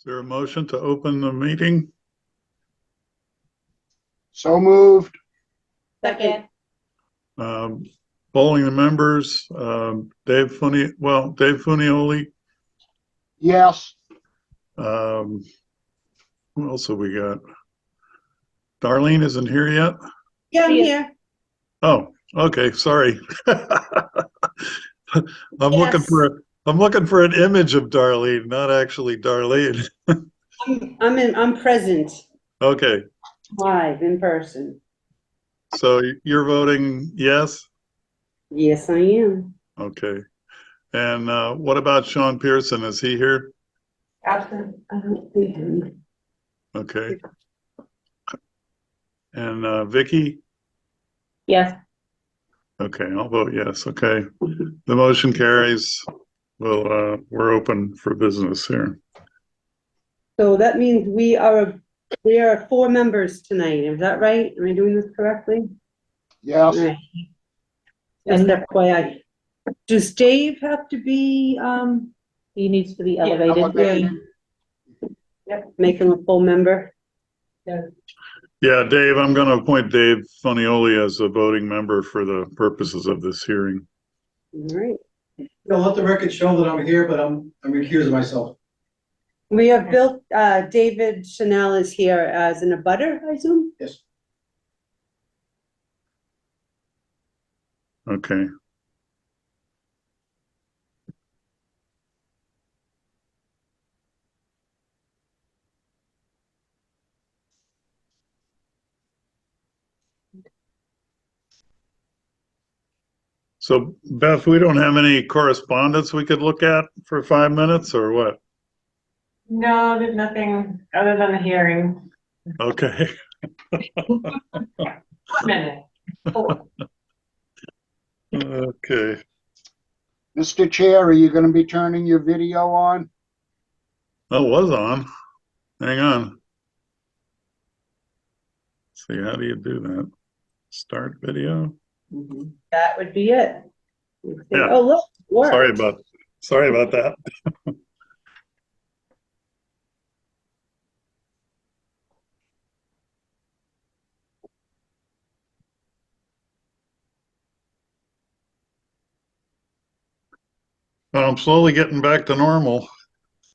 Is there a motion to open the meeting? So moved. Second. Polling the members, Dave Funioli. Yes. Who else have we got? Darlene isn't here yet? Yeah, I'm She is. here. Oh, okay, sorry. I'm Yes. looking for an image of Darlene, not actually Darlene. I'm present, Okay, live, in person. so you're voting yes? Yes, I am. Okay. And what about Sean Pearson? Is he here? Absent. I don't see him. Okay. And Vicky? Yes. Okay, I'll vote yes. Okay. The motion carries. Well, we're open for business here. So that means we are 4 members tonight. Is that right? Am I doing this correctly? Yes. All right. Just FYI. Does Dave have to be, He needs to be Yeah, elevated. elevated. make him a full member? Yeah, Dave, I'm going to appoint Dave Funioli as a voting member for the purposes of this hearing. All right. I'll let the record show that I'm here, but I'm recusing myself. We have built, David Chanel is here as an abutter, I assume? Yes. Okay. So Beth, we don't have any correspondence we could look at for 5 minutes or what? No, there's nothing other than the hearing. Okay. 1 minute. Oh, Okay. Mr. Chair, are you going to be turning your video on? That was on. Hang on. Let's see, how do you do that? Start video? That would be it. Yeah. Oh, look, worked. Sorry about that. Well, I'm slowly getting back to normal.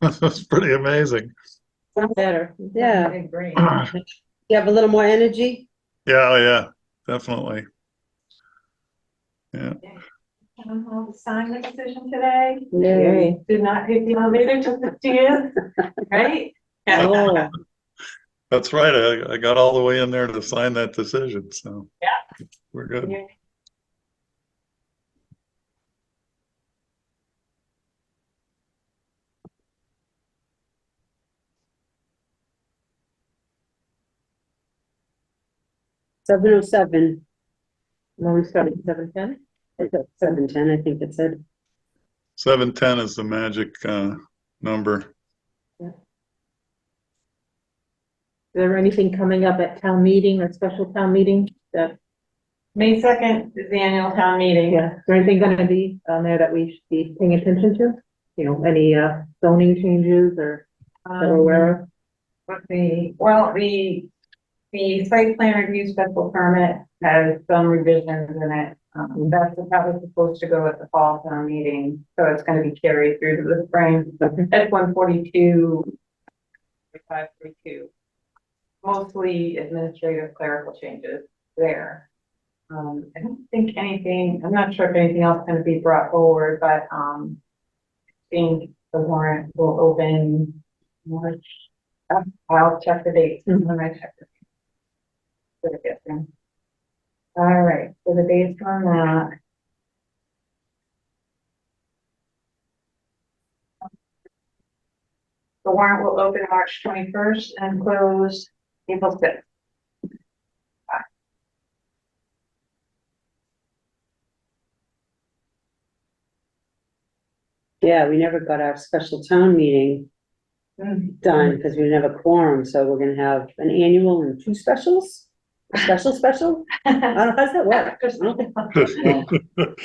That's pretty amazing. better. Yeah. Great. You have a little more energy? Yeah, definitely. Yeah. Sign the decision today. Yay. Did not hit the elevator till 50 years, right? Oh, That's right. I got all the way in there to sign that decision, so. Yeah. We're good. Yeah. seven oh seven. Well, we started at 7:10. 7:10, I think it said. 710 is the magic number. Is there anything coming up at town meeting or special town meeting that? May 2nd is the annual town meeting. Yeah, is there anything gonna be on there that we should be paying attention to? You know, any zoning changes or that we're aware of? Let's see, well, the site plan review special permit has some revisions in it. That was supposed to go at the fall town meeting, so it's gonna be carried through to the spring. That's 142, 532. Mostly administrative clerical changes there. I don't think anything, I'm not sure if anything else is gonna be brought forward, but, I think the warrant will open March. I'll check the date when I check the date. All right, so the dates on that. The warrant will open March 21st and close April 6th. Yeah, we never got our special town meeting done because we didn't have a quorum, so we're gonna have an annual and 2 specials? A special? I don't know, how does that work? I don't think-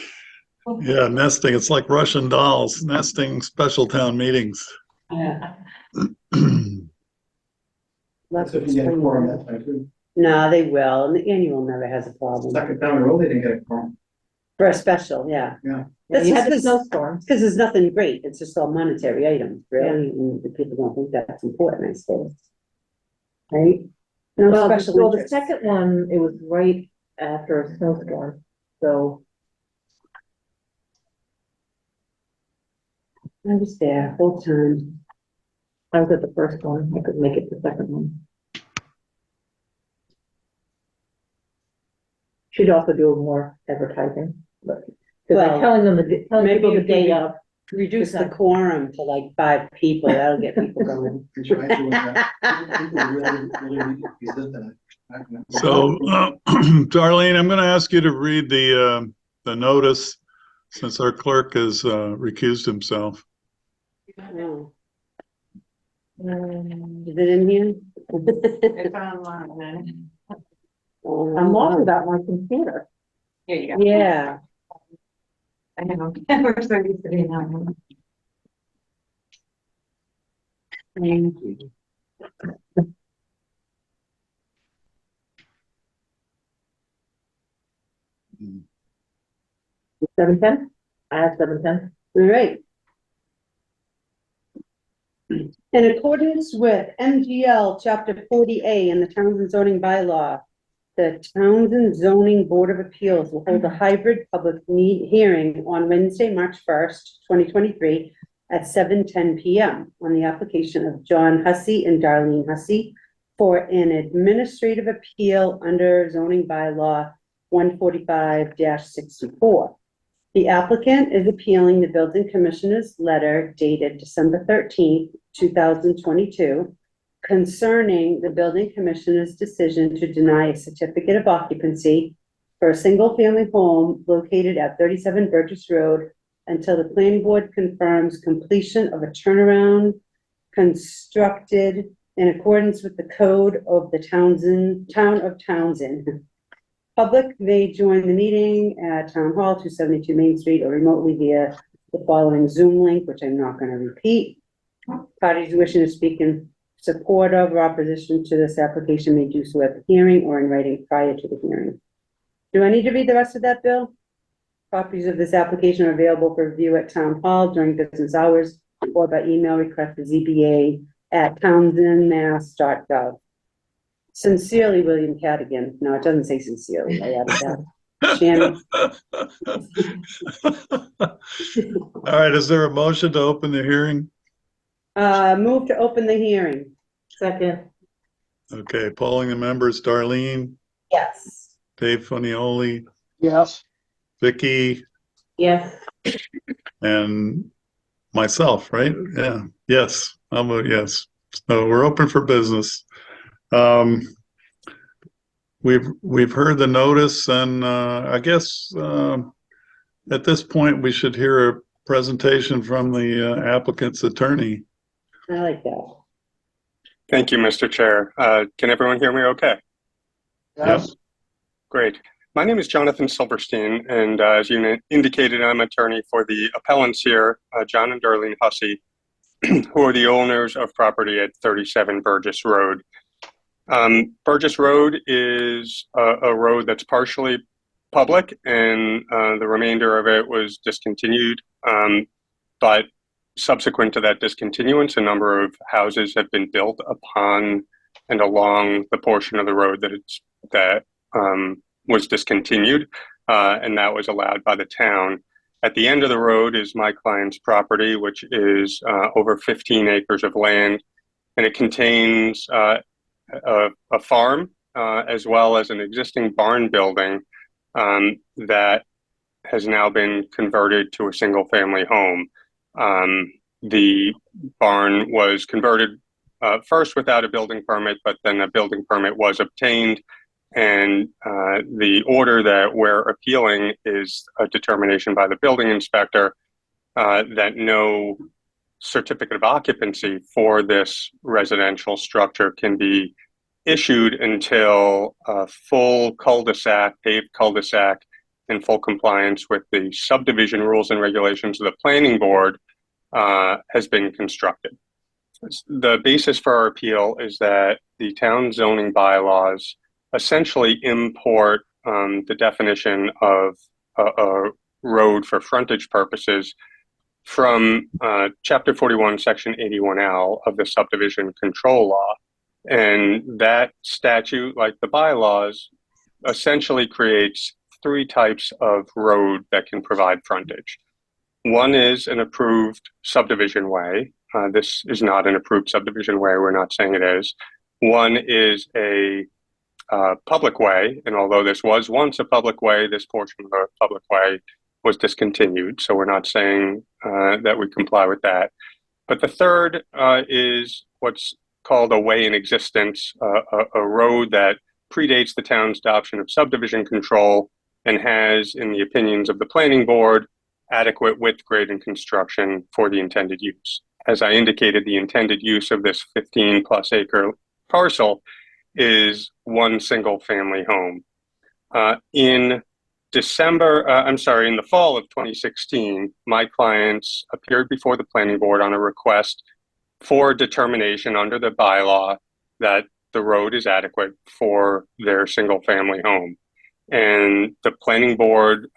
Yeah, nesting. It's like Russian dolls, nesting special town meetings. Yeah. that's If what's. you get a quorum that time too. No, they will, and the annual never has a problem. Second down the road, they didn't get a quorum. For a special, yeah. Yeah. This You is had the this- snowstorm. Because there's nothing great, it's just all monetary items, really, and the people don't think that's important, I suppose. Right? No Well, special the interest. second one, it was right after a snowstorm, so. I was there, full time. I was at the first one, I couldn't make it the second one. Should also do more advertising, but, because Well, I'm telling them, telling maybe people the if day we- of. Reduce the quorum to like 5 people, that'll get people going. We tried to, people really resist that. So, Darlene, I'm gonna ask you to read the notice since our clerk has recused himself. No. Is it in here? It's online. I'm lost without my computer. Here you go. Yeah, I know, we're so used to being on. thank you. 7:10? I have 7:10. All right. In accordance with MGL Chapter 40A in the Townsend zoning bylaw, the Townsend Zoning Board of Appeals will hold a hybrid public hearing on Wednesday, March 1st, 2023 at 7:10 PM on the application of John Hussey and Darlene Hussey for an administrative appeal under zoning bylaw 145-64. The applicant is appealing the building commissioner's letter dated December 13th, 2022, concerning the building commissioner's decision to deny a certificate of occupancy for a single-family home located at 37 Burgess Road until the planning board confirms completion of a turnaround constructed in accordance with the code of the town of Townsend. Public may join the meeting at Town Hall, 272 Main Street, or remotely via the following Zoom link, which I'm not going to repeat. Parties wishing to speak in support of or opposition to this application may do so at the hearing or in writing prior to the hearing. Do I need to read the rest of that, Bill? Copies of this application are available for review at Town Hall during business hours or by email request to zba@townsendmass.gov. Sincerely, William Cadigan. No, it doesn't say sincerely. I added that. Shannon. All right, is there a motion to open the hearing? Move to open the hearing. Second, Okay, polling the members, Darlene, Yes. Dave Funioli, Yes, Vicky, yes, and myself, right? Yeah, yes, I'll vote yes. So we're open for business. We've heard the notice and, I guess, at this point, we should hear a presentation from the applicant's attorney. I like that. Thank you, Mr. Chair. Can everyone hear me okay? yes, Great. My name is Jonathan Silverstein, and as you indicated, I'm attorney for the appellants here, John and Darlene Hussey, who are the owners of property at 37 Burgess Road. Burgess Road is a road that's partially public, and the remainder of it was discontinued. But subsequent to that discontinuance, a number of houses have been built upon and along the portion of the road that was discontinued, and that was allowed by the town. At the end of the road is my client's property, which is over 15 acres of land, and it contains a farm as well as an existing barn building that has now been converted to a single-family home. The barn was converted first without a building permit, but then a building permit was obtained. And the order that we're appealing is a determination by the building inspector that no certificate of occupancy for this residential structure can be issued until a full cul-de-sac, paved cul-de-sac, in full compliance with the subdivision rules and regulations of the planning board has been constructed. The basis for our appeal is that the town zoning bylaws essentially import the definition of a road for frontage purposes from Chapter 41, Section 81L of the Subdivision Control Law. And that statute, like the bylaws, essentially creates three types of road that can provide frontage. One is an approved subdivision way. This is not an approved subdivision way. We're not saying it is. One is a public way, and although this was once a public way, this portion of the public way was discontinued. So we're not saying that we comply with that. But the third is what's called a way in existence, a road that predates the town's adoption of subdivision control and has, in the opinions of the planning board, adequate width, grade, and construction for the intended use. As I indicated, the intended use of this 15+ acre parcel is one single family home. In the fall of 2016, my clients appeared before the planning board on a request for determination under the bylaw that the road is adequate for their single family home. And the planning board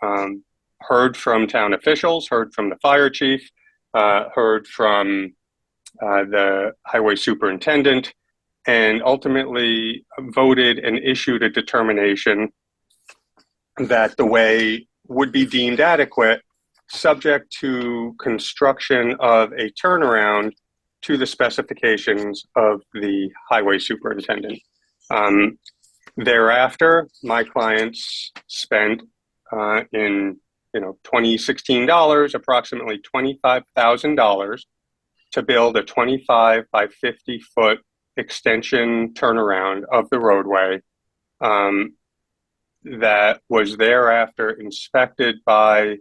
heard from town officials, heard from the fire chief, heard from the highway superintendent, and ultimately voted and issued a determination that the way would be deemed adequate, subject to construction of a turnaround to the specifications of the highway superintendent. Thereafter, my clients spent in 2016 dollars, approximately $25,000 to build a 25 by 50 foot extension turnaround of the roadway that was thereafter inspected by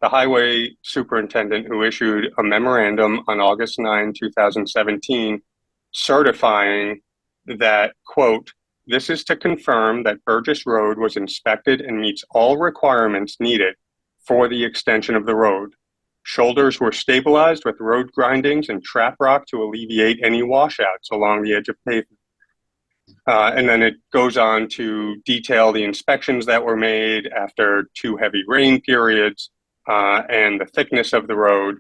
the highway superintendent, who issued a memorandum on August 9, 2017, certifying that, quote, "This is to confirm that Burgess Road was inspected and meets all requirements needed for the extension of the road. Shoulders were stabilized with road grindings and trap rock to alleviate any washouts along the edge of pavement." And then it goes on to detail the inspections that were made after 2 heavy rain periods and the thickness of the road.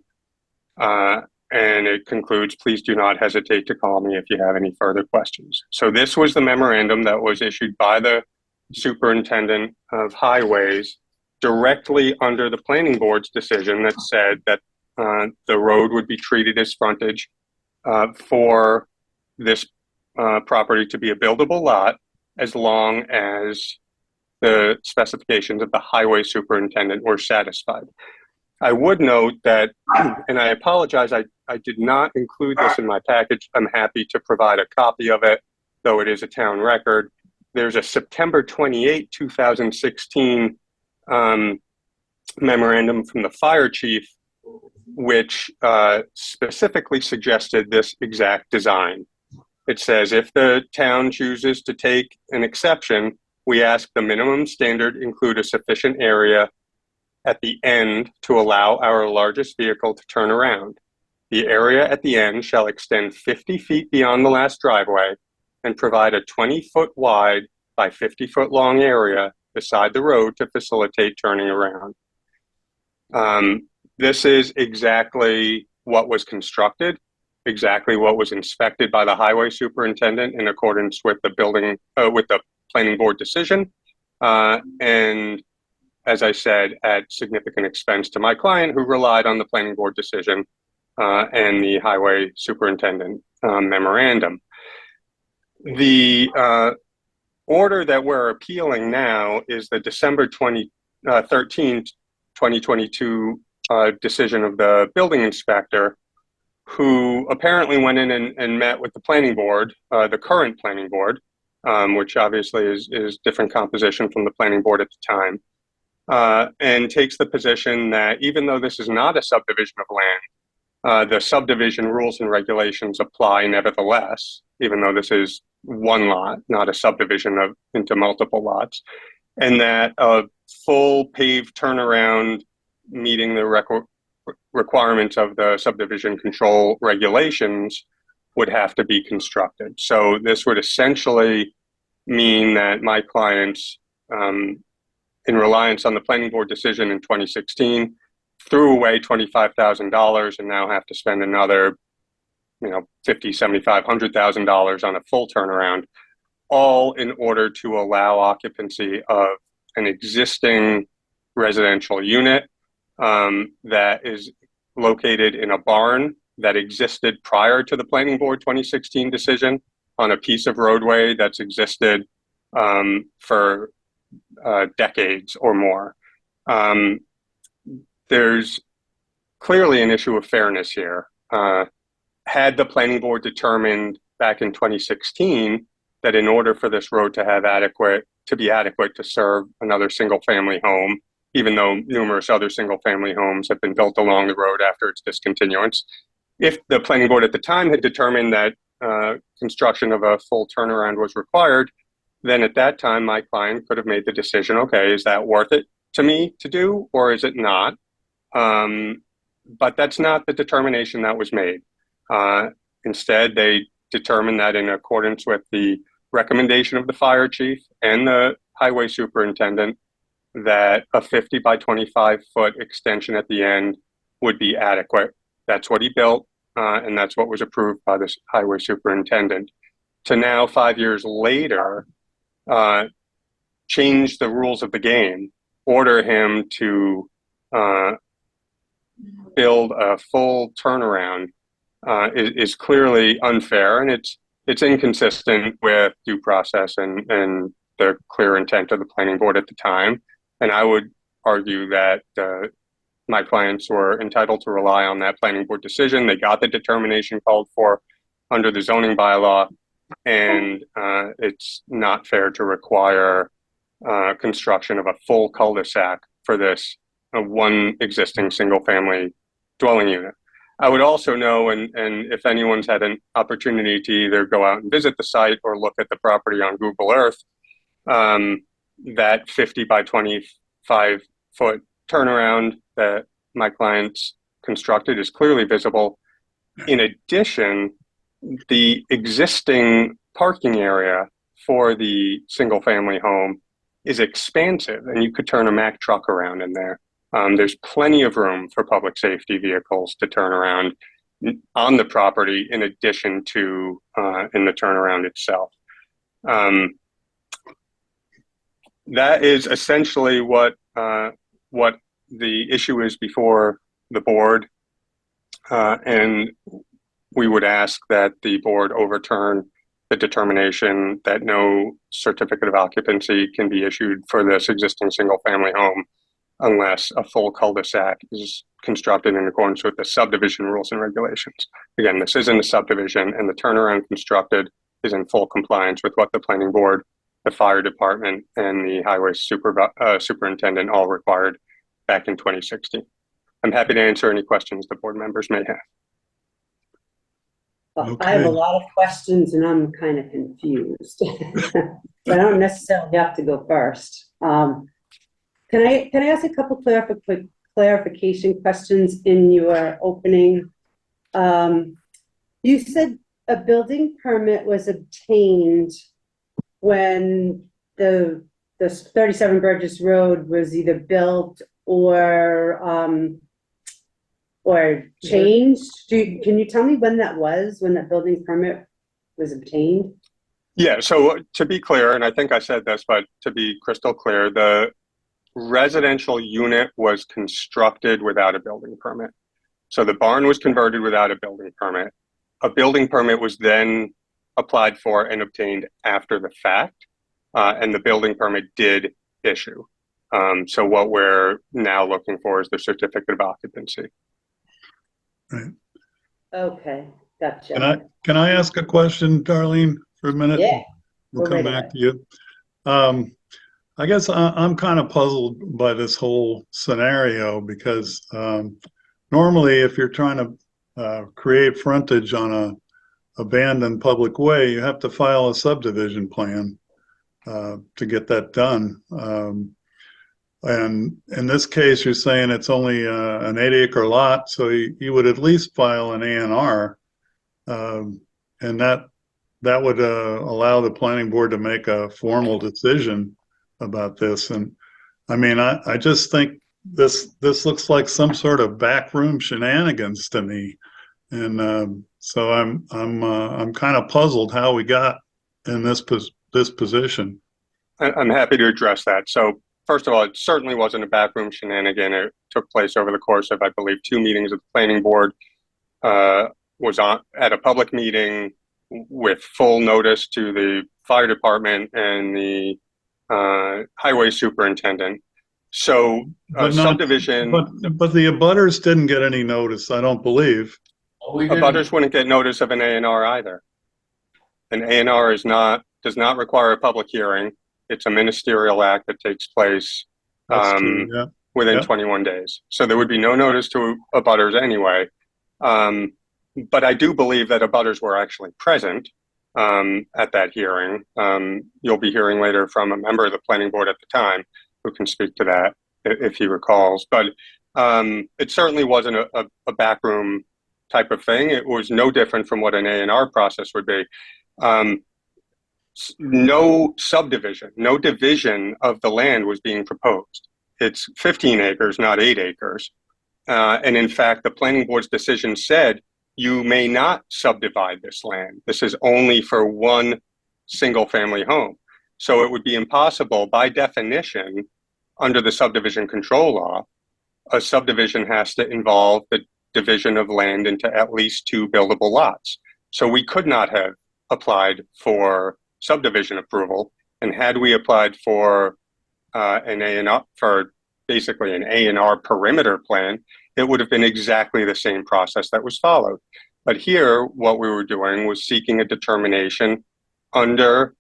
And it concludes, "Please do not hesitate to call me if you have any further questions." So this was the memorandum that was issued by the superintendent of highways directly under the planning board's decision that said that the road would be treated as frontage for this property to be a buildable lot as long as the specifications of the highway superintendent were satisfied. I would note that, and I apologize, I did not include this in my package. I'm happy to provide a copy of it, though it is a town record. There's a September 28, 2016 memorandum from the fire chief, which specifically suggested this exact design. It says, "If the town chooses to take an exception, we ask the minimum standard include a sufficient area at the end to allow our largest vehicle to turn around. The area at the end shall extend 50 feet beyond the last driveway and provide a 20-foot wide by 50-foot long area beside the road to facilitate turning around." This is exactly what was constructed, exactly what was inspected by the highway superintendent in accordance with the planning board decision. And as I said, at significant expense to my client, who relied on the planning board decision and the highway superintendent memorandum. The order that we're appealing now is the December 13, 2022 decision of the building inspector, who apparently went in and met with the planning board, the current planning board, which obviously is different composition from the planning board at the time, and takes the position that even though this is not a subdivision of land, the subdivision rules and regulations apply nevertheless, even though this is one lot, not a subdivision into multiple lots, and that a full paved turnaround meeting the requirements of the subdivision control regulations would have to be constructed. So this would essentially mean that my clients, in reliance on the planning board decision in 2016, threw away $25,000 and now have to spend another, $50,000, $75,000, $100,000 on a full turnaround, all in order to allow occupancy of an existing residential unit that is located in a barn that existed prior to the planning board 2016 decision on a piece of roadway that's existed for decades or more. There's clearly an issue of fairness here. Had the planning board determined back in 2016 that in order for this road to be adequate to serve another single family home, even though numerous other single family homes have been built along the road after its discontinuance, if the planning board at the time had determined that construction of a full turnaround was required, then at that time my client could have made the decision, okay, is that worth it to me to do or is it not? But that's not the determination that was made. Instead, they determined that in accordance with the recommendation of the fire chief and the highway superintendent, that a 50 by 25 foot extension at the end would be adequate. That's what he built, and that's what was approved by the highway superintendent. To now, 5 years later, change the rules of the game, order him to build a full turnaround is clearly unfair, and it's inconsistent with due process and the clear intent of the planning board at the time. And I would argue that my clients were entitled to rely on that planning board decision. They got the determination called for under the zoning bylaw, and it's not fair to require construction of a full cul-de-sac for this one existing single family dwelling unit. I would also know, and if anyone's had an opportunity to either go out and visit the site or look at the property on Google Earth, that 50 by 25 foot turnaround that my clients constructed is clearly visible. In addition, the existing parking area for the single family home is expansive, and you could turn a Mack truck around in there. There's plenty of room for public safety vehicles to turn around on the property in addition to in the turnaround itself. That is essentially what the issue is before the board, and we would ask that the board overturn the determination that no certificate of occupancy can be issued for this existing single family home unless a full cul-de-sac is constructed in accordance with the subdivision rules and regulations. Again, this isn't a subdivision, and the turnaround constructed is in full compliance with what the planning board, the fire department, and the highway superintendent all required back in 2016. I'm happy to answer any questions the board members may have. Well, I have a lot of questions and I'm kind of confused. But I don't necessarily have to go first. Can I ask a couple clarification questions in your opening? You said a building permit was obtained when the 37 Burgess Road was either built or changed. Can you tell me when that was, when that building permit was obtained? Yeah, so to be clear, and I think I said this, but to be crystal clear, the residential unit was constructed without a building permit. So the barn was converted without a building permit. A building permit was then applied for and obtained after the fact, and the building permit did issue. So what we're now looking for is the certificate of occupancy. Right. Okay, gotcha. Can I ask a question, Darlene, for a minute? Yeah. We'll Go come right back to you. I guess I'm kind of puzzled by this whole scenario because normally if you're trying to create frontage on a abandoned public way, you have to file a subdivision plan to get that done. And in this case, you're saying it's only an 8-acre lot, so you would at least file an A&R and that would allow the planning board to make a formal decision about this. And I mean, I just think this looks like some sort of backroom shenanigans to me. And so I'm kind of puzzled how we got in this position. I'm happy to address that. So first of all, it certainly wasn't a backroom shenanigan. It took place over the course of, I believe, 2 meetings of the planning board. Was on at a public meeting with full notice to the fire department and the highway superintendent. So subdivision, but the abutters didn't get any notice, I don't believe. abutters wouldn't get notice of an A&R either. An A&R does not require a public hearing. It's a ministerial act that takes place That's true, yeah. within Yeah. 21 days. So there would be no notice to abutters anyway. But I do believe that abutters were actually present at that hearing. You'll be hearing later from a member of the planning board at the time who can speak to that if he recalls. But it certainly wasn't a backroom type of thing. It was no different from what an A&R process would be. No subdivision, no division of the land was being proposed. It's 15 acres, not 8 acres. And in fact, the planning board's decision said, you may not subdivide this land. This is only for one single family home. So it would be impossible by definition under the subdivision control law. A subdivision has to involve the division of land into at least 2 buildable lots. So we could not have applied for subdivision approval. And had we applied for an A&R, for basically an A&R perimeter plan, it would have been exactly the same process that was followed. But here, what we were doing was seeking a determination under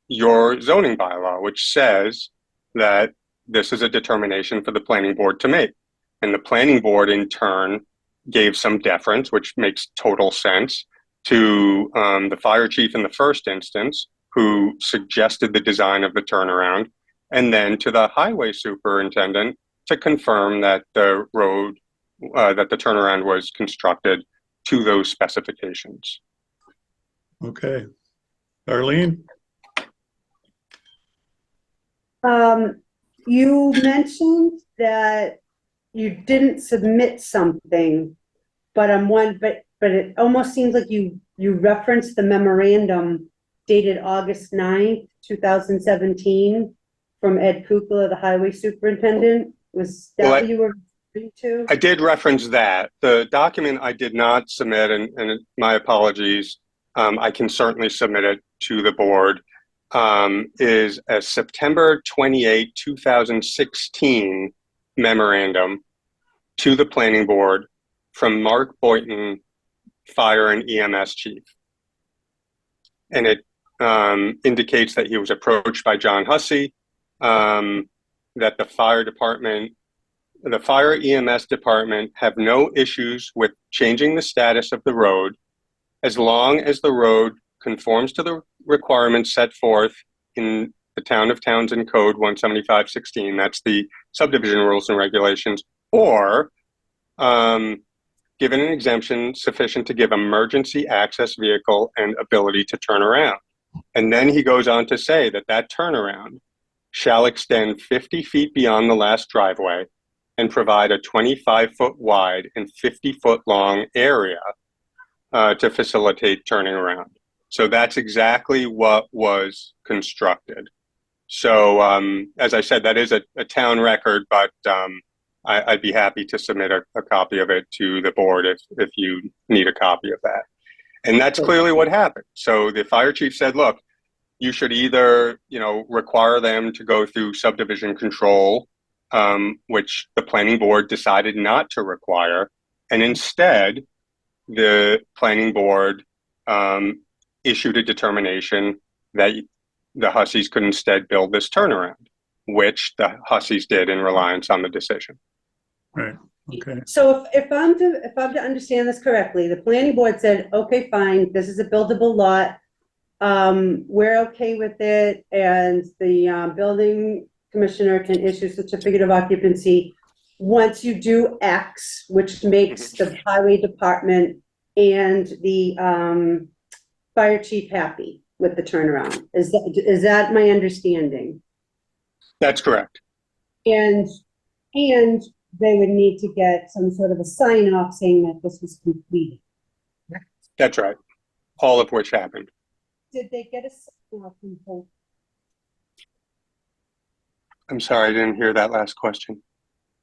your zoning bylaw, which says that this is a determination for the planning board to make. And the planning board, in turn, gave some deference, which makes total sense, to the fire chief in the first instance, who suggested the design of the turnaround, and then to the highway superintendent to confirm that the road, that the turnaround was constructed to those specifications. Okay. Arlene? You mentioned that you didn't submit something, but but it almost seems like you referenced the memorandum dated August 9th, 2017 from Ed Kukla, the highway superintendent. Was that what you were referring to? I did reference that. The document I did not submit, and my apologies, I can certainly submit it to the board, is a September 28, 2016 memorandum to the planning board from Mark Boynton, fire and EMS chief. And it indicates that he was approached by John Hussey, that the fire EMS department have no issues with changing the status of the road as long as the road conforms to the requirements set forth in the Town of Townsend Code 175-16. That's the subdivision rules and regulations, or given an exemption sufficient to give emergency access vehicle and ability to turn around. And then he goes on to say that that turnaround shall extend 50 feet beyond the last driveway and provide a 25-foot wide and 50-foot long area to facilitate turning around. So that's exactly what was constructed. So as I said, that is a town record, but I'd be happy to submit a copy of it to the board if you need a copy of that. And that's clearly what happened. So the fire chief said, look, you should either, require them to go through subdivision control, which the planning board decided not to require. And instead, the planning board issued a determination that the Husseys could instead build this turnaround, which the Husseys did in reliance on the decision. Right. Okay. So if I'm to understand this correctly, the planning board said, okay, fine, this is a buildable lot. We're okay with it, and the building commissioner can issue certificate of occupancy once you do X, which makes the highway department and the fire chief happy with the turnaround. Is that my understanding? That's correct. And they would need to get some sort of a sign off saying that this was completed. That's right. All of which happened. Did they get a sign off from both? I'm sorry, I didn't hear that last question.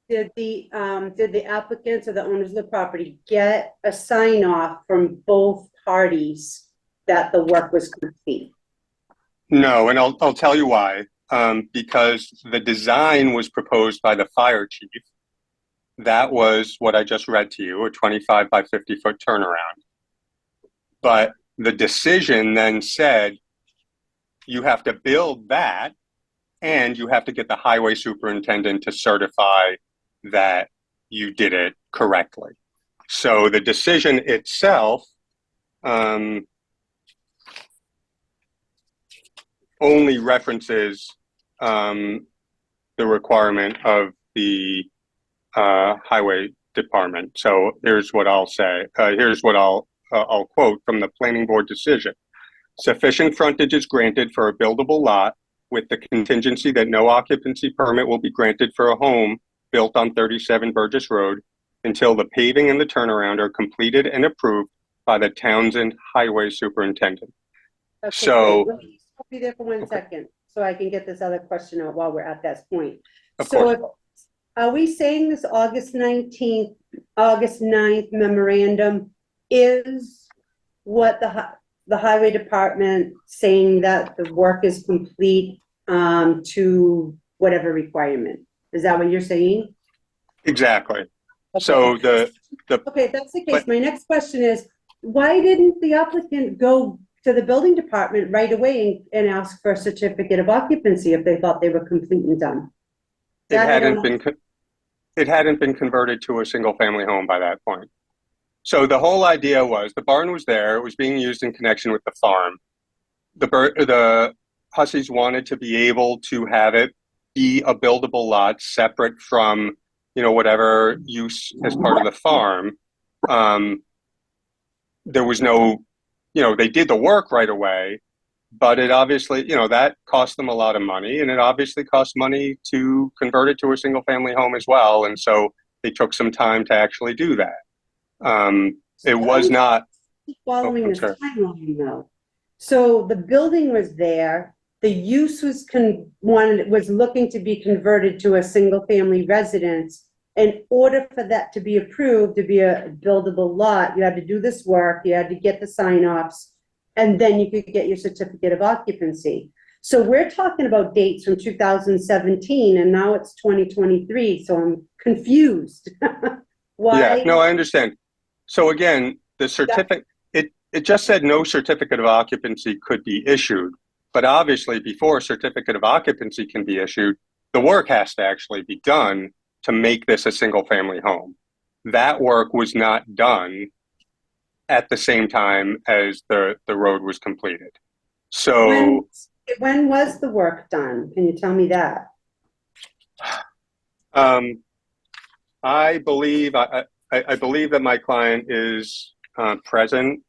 Did the applicants or the owners of the property get a sign off from both parties that the work was complete? No, and I'll tell you why. Because the design was proposed by the fire chief. That was what I just read to you, a 25 by 50 foot turnaround. But the decision then said you have to build that and you have to get the highway superintendent to certify that you did it correctly. So the decision itself only references the requirement of the highway department. So here's what I'll say. Here's what I'll quote from the planning board decision. Sufficient frontage is granted for a buildable lot with the contingency that no occupancy permit will be granted for a home built on 37 Burgess Road until the paving and the turnaround are completed and approved by the Townsend Highway Superintendent. Okay, So- great. Let me stop you there for 1 second, so I can get this other question out while we're at that point. Of So course. are we saying this August 19th, August 9th memorandum is what the highway department saying that the work is complete to whatever requirement? Is that what you're saying? Exactly. Okay. So the Okay, if that's the case, my next question is, why didn't the applicant go to the building department right away and ask for a certificate of occupancy if they thought they were complete and done? it hadn't been converted to a single family home by that point. So the whole idea was the barn was there, it was being used in connection with the farm. The Hussies wanted to be able to have it be a buildable lot separate from, whatever use as part of the farm. There was no, they did the work right away, but it obviously, that cost them a lot of money, and it obviously cost money to convert it to a single family home as well. And so they took some time to actually do that. It was not Following I'm this sorry. timeline though. So the building was there, the use was was looking to be converted to a single family residence. In order for that to be approved, to be a buildable lot, you had to do this work, you had to get the sign offs, and then you could get your certificate of occupancy. So we're talking about dates from 2017 and now it's 2023, so I'm confused. Why? Yeah, no, I understand. So again, the certificate, it just said no certificate of occupancy could be issued. But obviously, before a certificate of occupancy can be issued, the work has to actually be done to make this a single family home. That work was not done at the same time as the road was completed. So When was the work done? Can you tell me that? I believe that my client is present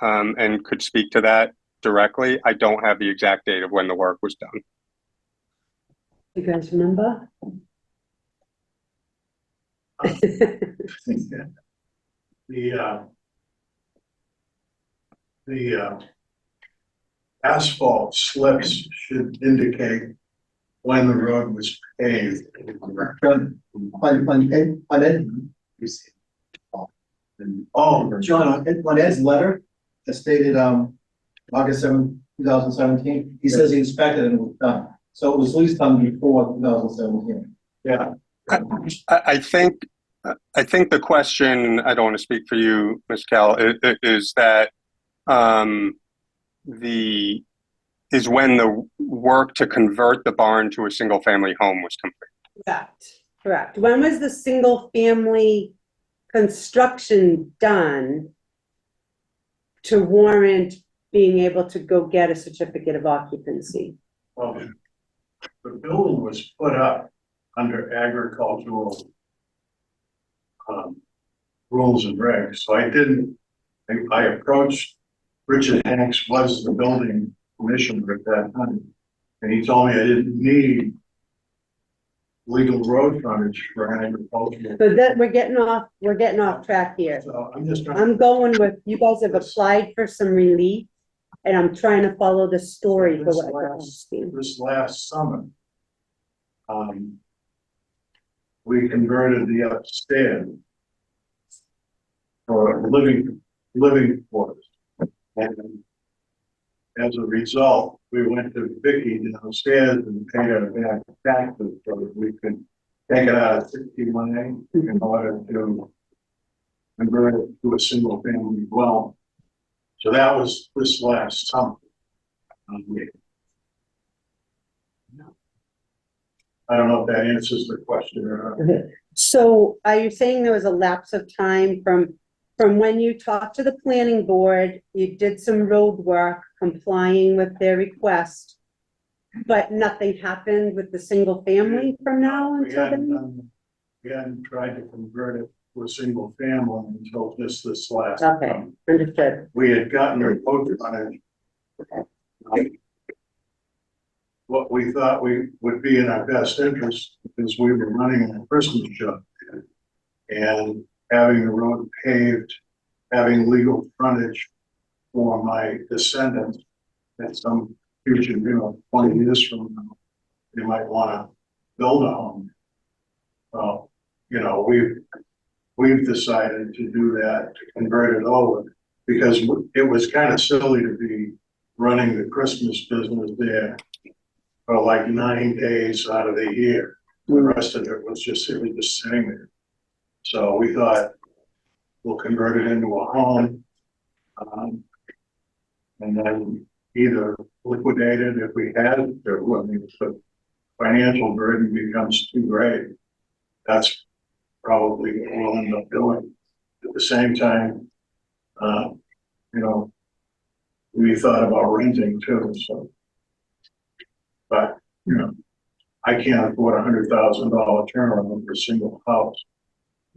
and could speak to that directly. I don't have the exact date of when the work was done. You guys remember? The asphalt slips should indicate when the road was paved. Oh, John, on Ed's letter, that stated, August 7th, 2017, he says he inspected it and it was done. So it was at least done before 2017. yeah. I think the question, I don't want to speak for you, Ms. Kell, is that is when the work to convert the barn to a single family home was complete. Correct. When was the single family construction done to warrant being able to go get a certificate of occupancy? Well, the building was put up under agricultural rules and regs, so I approached Richard Hanks was the building commissioner at that time. And he told me I didn't need legal road frontage for agricultural. So that, we're getting off track here. So I'm just trying. I'm going with, you guys have applied for some relief, and I'm trying to follow the story for what I understand. This last summer, we converted the upstairs for living quarters. And as a result, we went to Vicky downstairs and paid our back taxes so that we could take it out of 61A in order to convert it to a single family dwelling. So that was this last summer. I don't know if that answers the question or not. So are you saying there was a lapse of time from when you talked to the planning board, you did some road work complying with their request, but nothing happened with the single family from now until then? We hadn't tried to convert it to a single family until just this last. Okay, summer. understood. We had gotten a quote on it. What we thought would be in our best interest because we were running a Christmas shop and having the road paved, having legal frontage for my descendants at some future, 20 years from now, they might want to build a home. Well, we've decided to do that, to convert it over, because it was kind of silly to be running the Christmas business there for like 9 days out of the year. The rest of it was just sitting there. So we thought we'll convert it into a home, and then either liquidate it if we had to. I mean, if the financial burden becomes too great, that's probably what we'll end up doing. At the same time, we thought about renting too. So, but I can't afford $100,000 turnaround for a single house.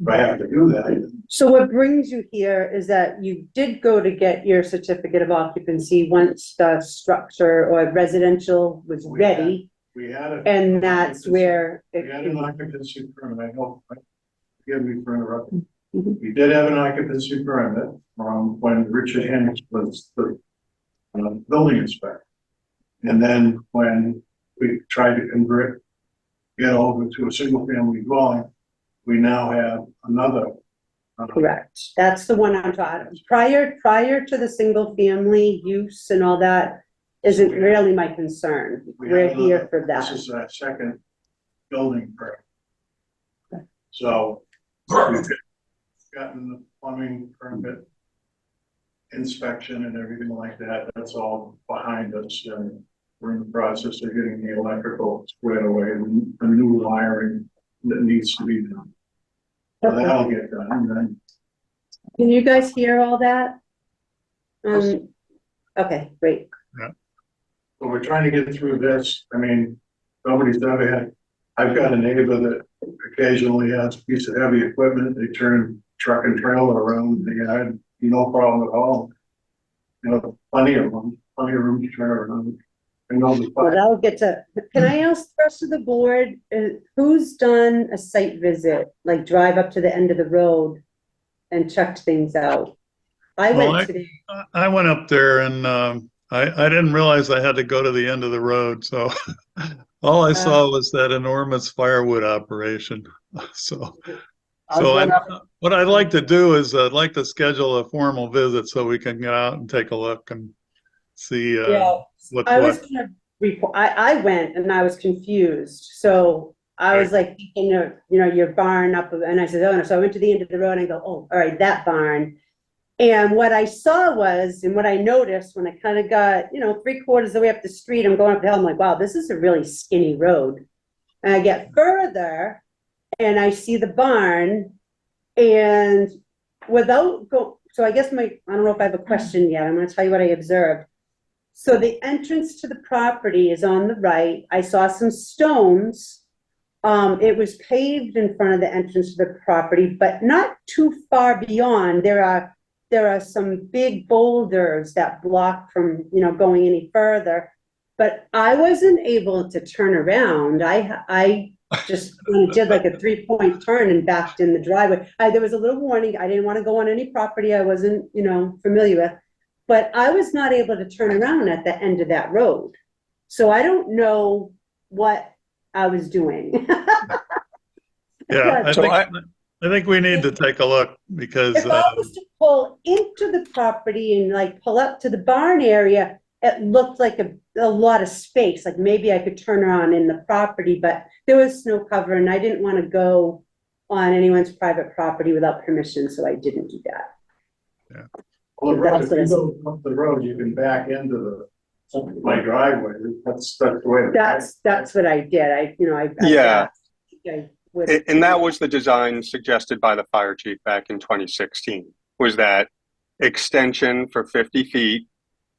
If I have to do that. So what brings you here is that you did go to get your certificate of occupancy once the structure or residential was ready, We had it. and that's where We had an it, occupancy permit. I hope, forgive me for interrupting. Mhm. We did have an occupancy permit from when Richard Hennis was the building inspector. And then when we tried to get over to a single family dwelling, we now have another. correct. That's the one I'm talking, prior to the single family use and all that isn't really my concern. We're here for This that. is our second building permit. Okay. So we've gotten the plumbing permit, inspection and everything like that. That's all behind us. And we're in the process of getting the electrical squared away and the new wiring that needs to be done. So that'll get done. And then Can you guys hear all that? Okay, great. but we're trying to get through this. I mean, nobody's ever had, I've got a neighbor that occasionally has a piece of heavy equipment. They turn truck and trailer around the yard, no problem at all. Plenty of room to turn around. Well, that'll get to, can I ask the rest of the board, who's done a site visit, like drive up to the end of the road and checked things out? I Well, went today. I went up there and I didn't realize I had to go to the end of the road. So all I saw was that enormous firewood operation. So what I'd like to do is I'd like to schedule a formal visit so we can get out and take a look and see what. I was gonna report, I went and I was confused, so I was like, your barn up, and I said, oh, no, so I went to the end of the road and I go, oh, all right, that barn. And what I saw was, and what I noticed when I kind of got, 3/4 of the way up the street, I'm going up the hill, I'm like, wow, this is a really skinny road. And I get further and I see the barn, and so I guess I don't know if I have a question yet. I'm gonna tell you what I observed. So the entrance to the property is on the right. I saw some stones. It was paved in front of the entrance to the property, but not too far beyond. There are there are some big boulders that block from, going any further. But I wasn't able to turn around. I just did like a 3-point turn and backed in the driveway. There was a little warning. I didn't want to go on any property I wasn't, familiar with. But I was not able to turn around at the end of that road. So I don't know what I was doing. Yeah, So I think we need to take a look because, If I was to pull into the property and like pull up to the barn area, it looked like a lot of space, like maybe I could turn around in the property, but there was snow cover and I didn't want to go on anyone's private property without permission, so I didn't do that. Well, the road, That's if what you I go up the road, you can back into my driveway. That's the way. That's what I did. I Yeah. I would- And that was the design suggested by the fire chief back in 2016, was that extension for 50 feet,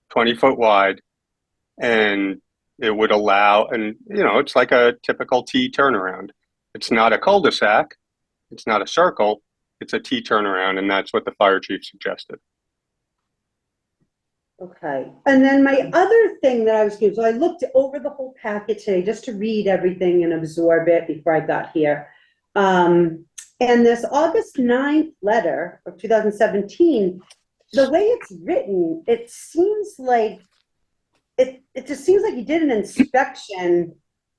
20 foot wide, and it would allow, and it's like a typical T turnaround. It's not a cul-de-sac, it's not a circle, it's a T turnaround, and that's what the fire chief suggested. Okay, and then my other thing that I was doing, so I looked over the whole packet today just to read everything and absorb it before I got here. And this August 9th letter of 2017, the way it's written, it seems like, it just seems like he did an inspection,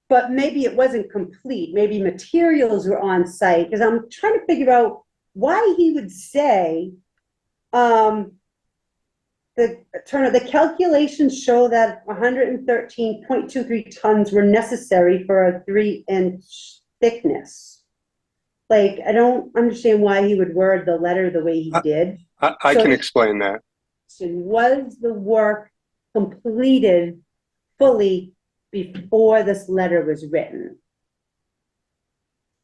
but maybe it wasn't complete. Maybe materials were on site, because I'm trying to figure out why he would say, the calculations show that 113.23 tons were necessary for a 3-inch thickness. Like, I don't understand why he would word the letter the way he did. I So- can explain that. Was the work completed fully before this letter was written?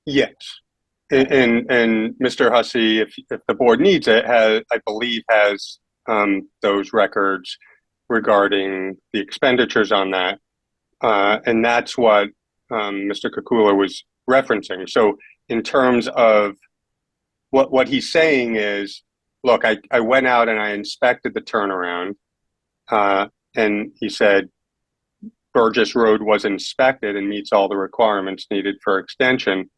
Yes. And Mr. Hussey, if the board needs it, I believe has those records regarding the expenditures on that. And that's what Mr. Kukula was referencing. So in terms of what he's saying is, look, I went out and I inspected the turnaround, and he said Burgess Road was inspected and meets all the requirements needed for extension.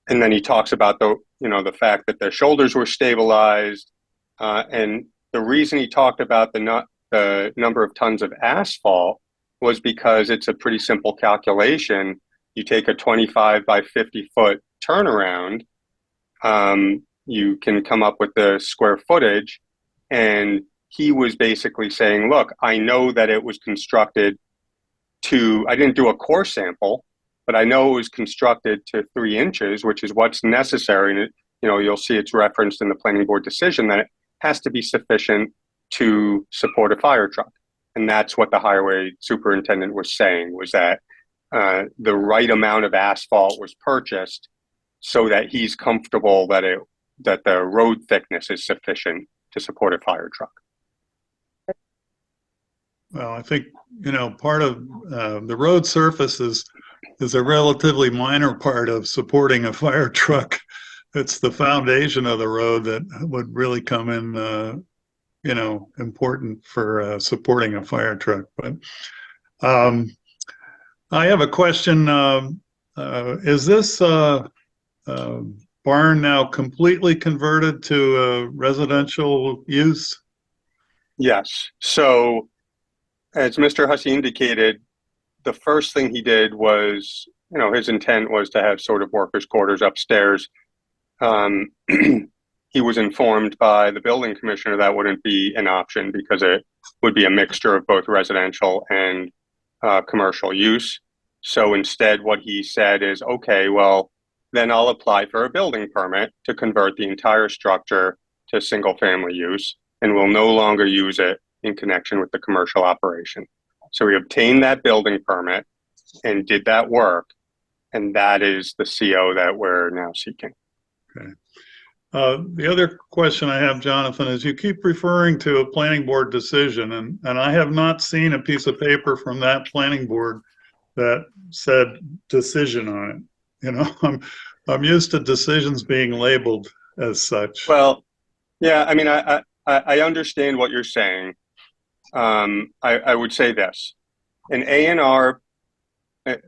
And then he talks about the fact that their shoulders were stabilized, and the reason he talked about the number of tons of asphalt was because it's a pretty simple calculation. You take a 25 by 50 foot turnaround, you can come up with the square footage. And he was basically saying, look, I know that it was constructed I didn't do a core sample, but I know it was constructed to 3 inches, which is what's necessary. And you'll see it's referenced in the planning board decision that it has to be sufficient to support a fire truck. And that's what the highway superintendent was saying, was that the right amount of asphalt was purchased so that he's comfortable that the road thickness is sufficient to support a fire truck. well, I think, part of the road surface is a relatively minor part of supporting a fire truck. It's the foundation of the road that would really come in, important for supporting a fire truck. But I have a question. Is this barn now completely converted to residential use? Yes. So as Mr. Hussey indicated, the first thing he did was, his intent was to have sort of workers' quarters upstairs. He was informed by the building commissioner that wouldn't be an option because it would be a mixture of both residential and commercial use. So instead, what he said is, okay, well, then I'll apply for a building permit to convert the entire structure to single family use, and we'll no longer use it in connection with the commercial operation. So we obtained that building permit and did that work, and that is the CO that we're now seeking. Okay. The other question I have, Jonathan, is you keep referring to a planning board decision, and I have not seen a piece of paper from that planning board that said decision on it. I'm used to decisions being labeled as such. Well, yeah, I mean, I understand what you're saying. I would say this, an A&R,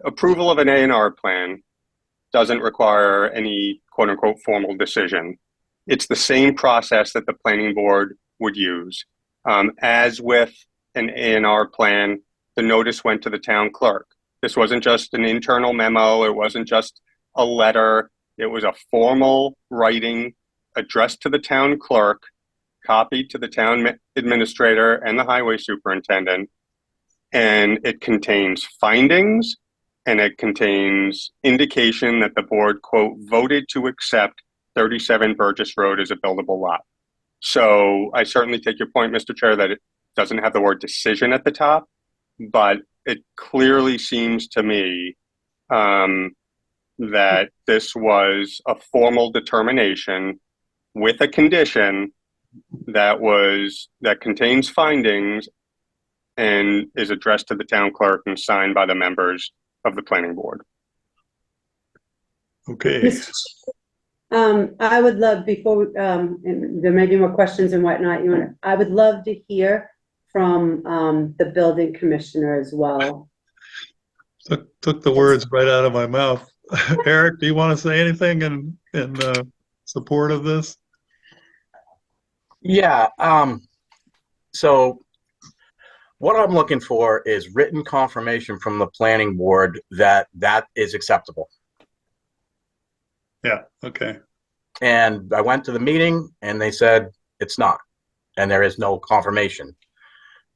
approval of an A&R plan doesn't require any quote unquote formal decision. It's the same process that the planning board would use. As with an A&R plan, the notice went to the town clerk. This wasn't just an internal memo. It wasn't just a letter. It was a formal writing addressed to the town clerk, copied to the town administrator and the highway superintendent. And it contains findings, and it contains indication that the board, quote, voted to accept 37 Burgess Road as a buildable lot. So I certainly take your point, Mr. Chair, that it doesn't have the word decision at the top, but it clearly seems to me that this was a formal determination with a condition that contains findings and is addressed to the town clerk and signed by the members of the planning board. Okay. I would love, before, and there may be more questions and whatnot, I would love to hear from, the building commissioner as well. Took the words right out of my mouth. Eric, do you want to say anything in support of this? Yeah, so what I'm looking for is written confirmation from the planning board that is acceptable. Yeah, okay. And I went to the meeting and they said it's not, and there is no confirmation.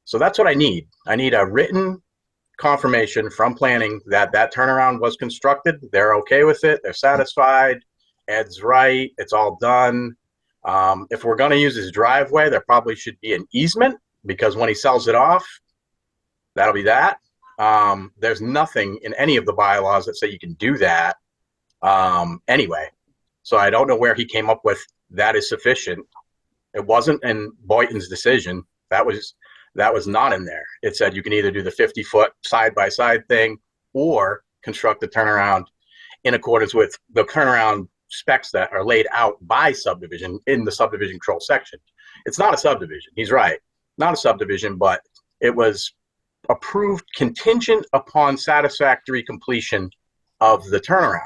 So that's what I need. I need a written confirmation from planning that turnaround was constructed. They're okay with it. They're satisfied. Ed's right. It's all done. If we're going to use his driveway, there probably should be an easement, because when he sells it off, that'll be that. There's nothing in any of the bylaws that say you can do that anyway. So I don't know where he came up with that is sufficient. It wasn't in Boynton's decision. That was not in there. It said you can either do the 50-foot side-by-side thing or construct the turnaround in accordance with the turnaround specs that are laid out by subdivision in the subdivision control section. It's not a subdivision. He's right. Not a subdivision, but it was approved contingent upon satisfactory completion of the turnaround.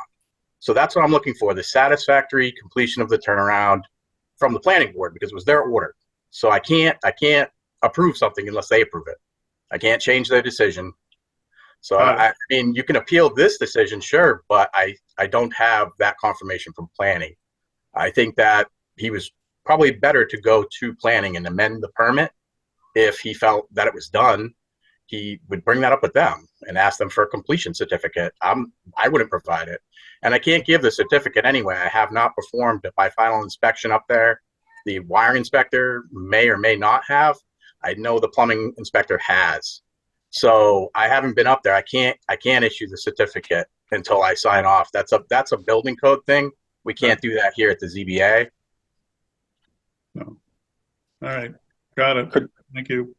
So that's what I'm looking for, the satisfactory completion of the turnaround from the planning board, because it was their order. So I can't approve something unless they approve it. I can't change their decision. So I mean, you can appeal this decision, sure, but I don't have that confirmation from planning. I think that he was probably better to go to planning and amend the permit. If he felt that it was done, he would bring that up with them and ask them for a completion certificate. I wouldn't provide it. And I can't give the certificate anyway. I have not performed my final inspection up there. The wiring inspector may or may not have. I know the plumbing inspector has. So I haven't been up there. I can't issue the certificate until I sign off. That's a building code thing. We can't do that here at the ZBA. No. All right. Got it. Thank you.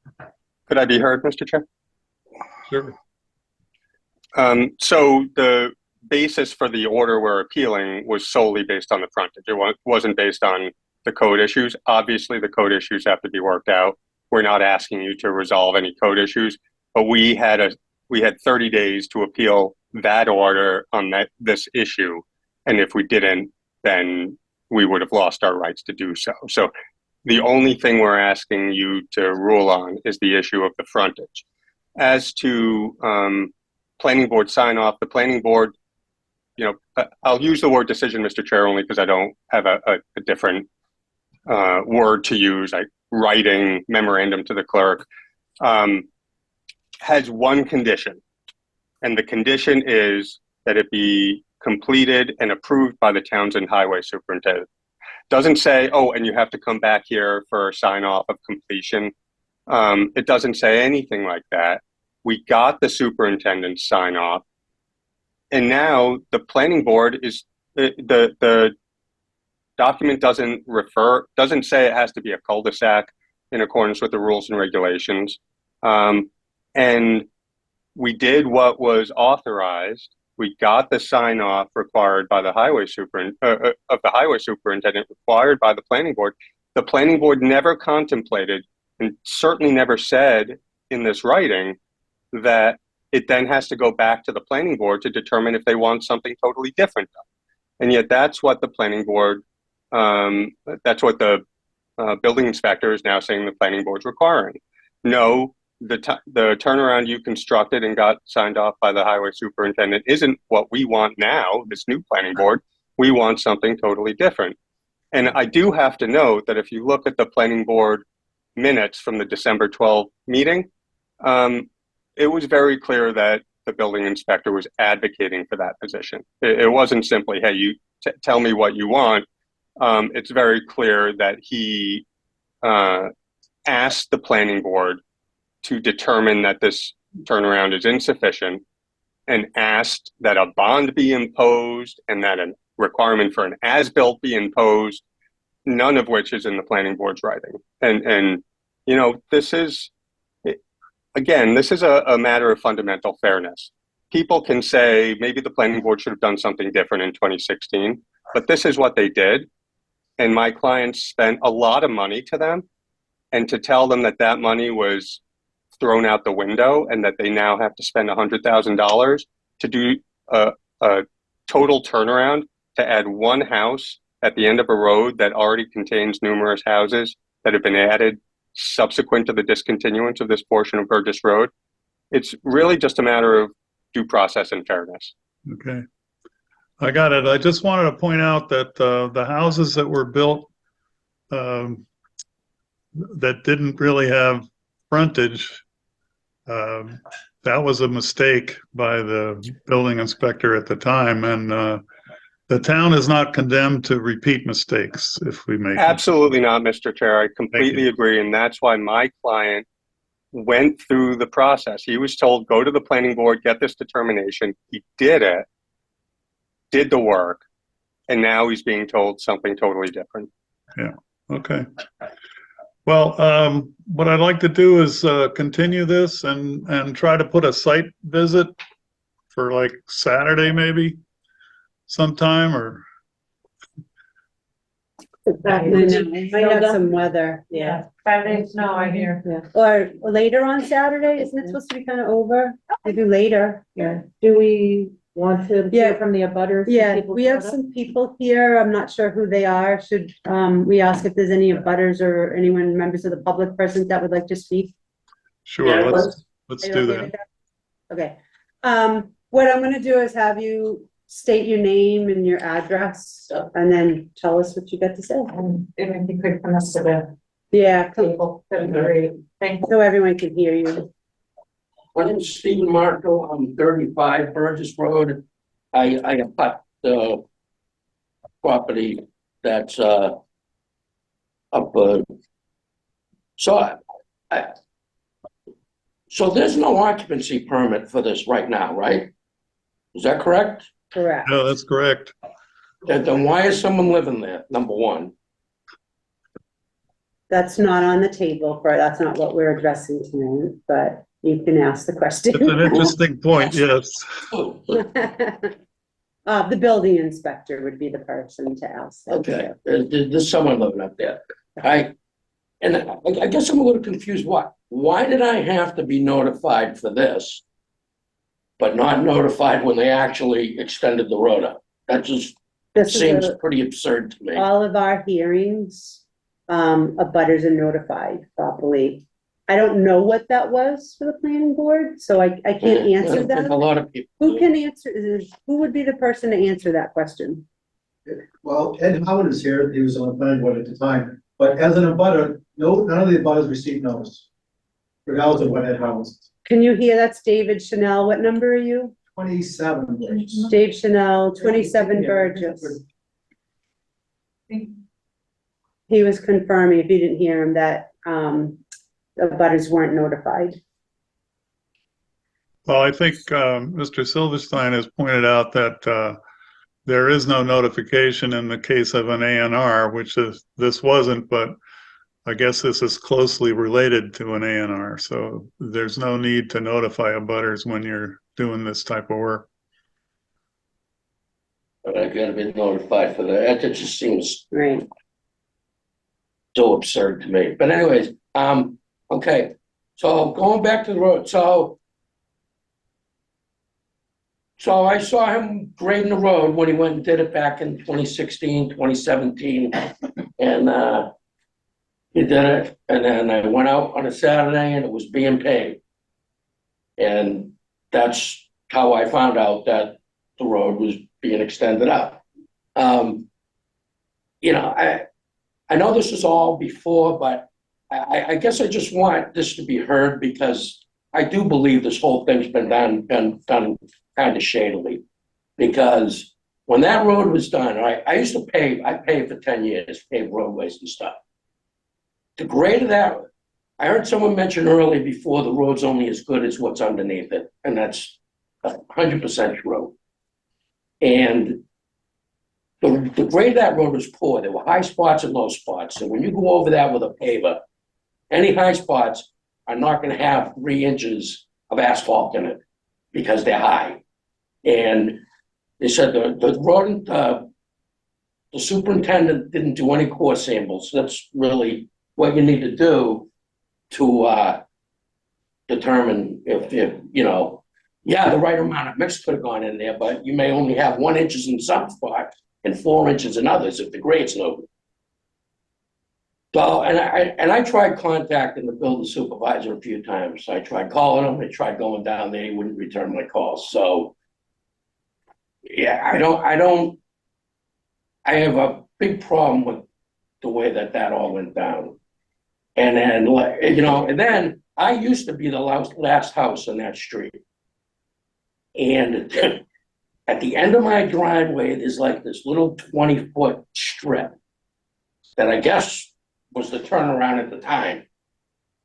Could I be heard, Mr. Chair? Sure. So the basis for the order we're appealing was solely based on the frontage. It wasn't based on the code issues. Obviously, the code issues have to be worked out. We're not asking you to resolve any code issues, but we had 30 days to appeal that order on this issue. And if we didn't, then we would have lost our rights to do so. So the only thing we're asking you to rule on is the issue of the frontage. As to planning board sign off, the planning board, I'll use the word decision, Mr. Chair, only because I don't have a different word to use, like writing memorandum to the clerk, has one condition. And the condition is that it be completed and approved by the Townsend Highway Superintendent. Doesn't say, oh, and you have to come back here for a sign off of completion. It doesn't say anything like that. We got the superintendent's sign off. And now the planning board is, the document doesn't say it has to be a cul-de-sac in accordance with the rules and regulations. And we did what was authorized. We got the sign off required by the highway superintendent, required by the planning board. The planning board never contemplated, and certainly never said in this writing, that it then has to go back to the planning board to determine if they want something totally different done. And yet that's what the planning board, that's what the building inspector is now saying the planning board's requiring. No, the turnaround you constructed and got signed off by the highway superintendent isn't what we want now, this new planning board. We want something totally different. And I do have to note that if you look at the planning board minutes from the December 12th meeting, it was very clear that the building inspector was advocating for that position. It wasn't simply, hey, you tell me what you want. It's very clear that he asked the planning board to determine that this turnaround is insufficient, and asked that a bond be imposed and that a requirement for an as-built be imposed, none of which is in the planning board's writing. And you know, this is, again, this is a matter of fundamental fairness. People can say maybe the planning board should have done something different in 2016, but this is what they did. And my clients spent a lot of money to them, and to tell them that that money was thrown out the window and that they now have to spend $100,000 to do a total turnaround to add one house at the end of a road that already contains numerous houses that have been added subsequent to the discontinuance of this portion of Burgess Road. It's really just a matter of due process and fairness. Okay. I got it. I just wanted to point out that the houses that were built that didn't really have frontage, that was a mistake by the building inspector at the time. And the town is not condemned to repeat mistakes if we make them. Absolutely not, Mr. Chair. I completely agree. And that's why my client went through the process. He was told, go to the planning board, get this determination. He did it, did the work, and now he's being told something totally different. Yeah. Okay. Well, what I'd like to do is continue this and try to put a site visit for like Saturday maybe sometime, or I know, we might have some weather, Yeah. 5 days snow, I hear. yeah. Or later on Saturday, isn't it supposed to be kind of over? Maybe later. Yeah. Do we want to hear Yeah. from the abutters? Yeah, People we have showed up? some people here. I'm not sure who they are. Should, we ask if there's any abutters or anyone, members of the public present that would like to speak? sure, let's Are you do okay that. with Okay. What I'm gonna do is have you state your name and your address and then tell us what you got to say. And if you could come up to the Yeah, table, that'd be great. Thank you. so everyone can hear you. My name's Stephen Marco. I'm 35 Burgess Road. I abut the property that's up. So so there's no occupancy permit for this right now, right? Is that correct? Correct. No, that's correct. Then why is someone living there? Number one. That's not on the table for, that's not what we're addressing tonight, but you can ask the question. It's an interesting point, yes. Oh, The building inspector would be the person to ask. that. okay, there's someone living up there. I guess I'm a little confused. Why did I have to be notified for this, but not notified when they actually extended the road up? That just This is seems a- pretty absurd to me. all of our hearings, abutters are notified properly. I don't know what that was for the planning board, so I can't answer A that. lot of people. Who can answer, who would be the person to answer that question? Well, Ed Howard is here, he was on the planning board at the time, but as an abutter, none of the abutters received notice. Regardless of what Ed Howard says. Can you hear? That's David Chanel. What number are you? 27 Burgess. Dave Chanel, 27 Burgess. He was confirming, if you didn't hear him, that, the butters weren't notified. Well, I think Mr. Silverstein has pointed out that there is no notification in the case of an A&R, which this wasn't, but I guess this is closely related to an A&R. So there's no need to notify abutters when you're doing this type of work. But I gotta be notified for that. It just seems Right. so absurd to me. But anyways, okay. So going back to the road, so I saw him grading the road when he went and did it back in 2016, 2017. And he did it, and then I went out on a Saturday and it was being paved. And that's how I found out that the road was being extended out. You know, I know this is all before, but I guess I just want this to be heard because I do believe this whole thing's been done kind of shadily. Because when that road was done, I used to pave, I paved for 10 years, paved roadways and stuff. The grade of that, I heard someone mention earlier before, the road's only as good as what's underneath it, and that's 100% true. And the grade of that road was poor. There were high spots and low spots. So when you go over that with a paver, any high spots are not going to have 3 inches of asphalt in it because they're high. And they said the superintendent didn't do any core samples. That's really what you need to do to determine if you know, yeah, the right amount of mix could have gone in there, but you may only have 1 inch in some spots and 4 inches in others if the grade's no good. So, and I tried contacting the building supervisor a few times. I tried calling him, I tried going down there, he wouldn't return my calls. So, yeah, I have a big problem with the way that all went down. And then, you know, and then I used to be the last house on that street. And at the end of my driveway, there's like this little 20-foot strip that I guess was the turnaround at the time.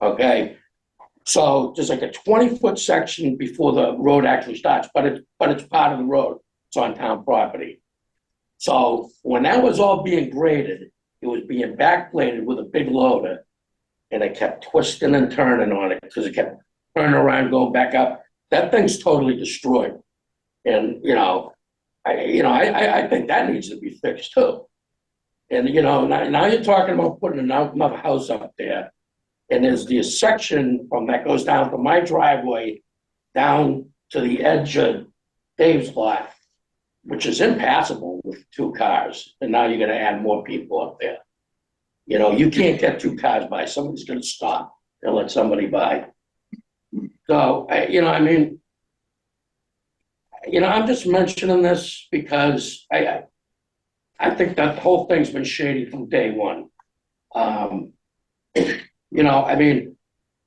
Okay. So there's like a 20-foot section before the road actually starts, but it's part of the road. It's on town property. So when that was all being graded, it was being backbladed with a big loader. And I kept twisting and turning on it because it kept turning around, going back up. That thing's totally destroyed. And, you know, I think that needs to be fixed too. And, you know, now you're talking about putting another house up there. And there's this section from that goes down from my driveway down to the edge of Dave's lot, which is impassable with 2 cars. And now you're going to add more people up there. You know, you can't get 2 cars by. Somebody's going to stop and let somebody by. So, you know, I mean, you know, I'm just mentioning this because I think that the whole thing's been shady from day one. You know, I mean,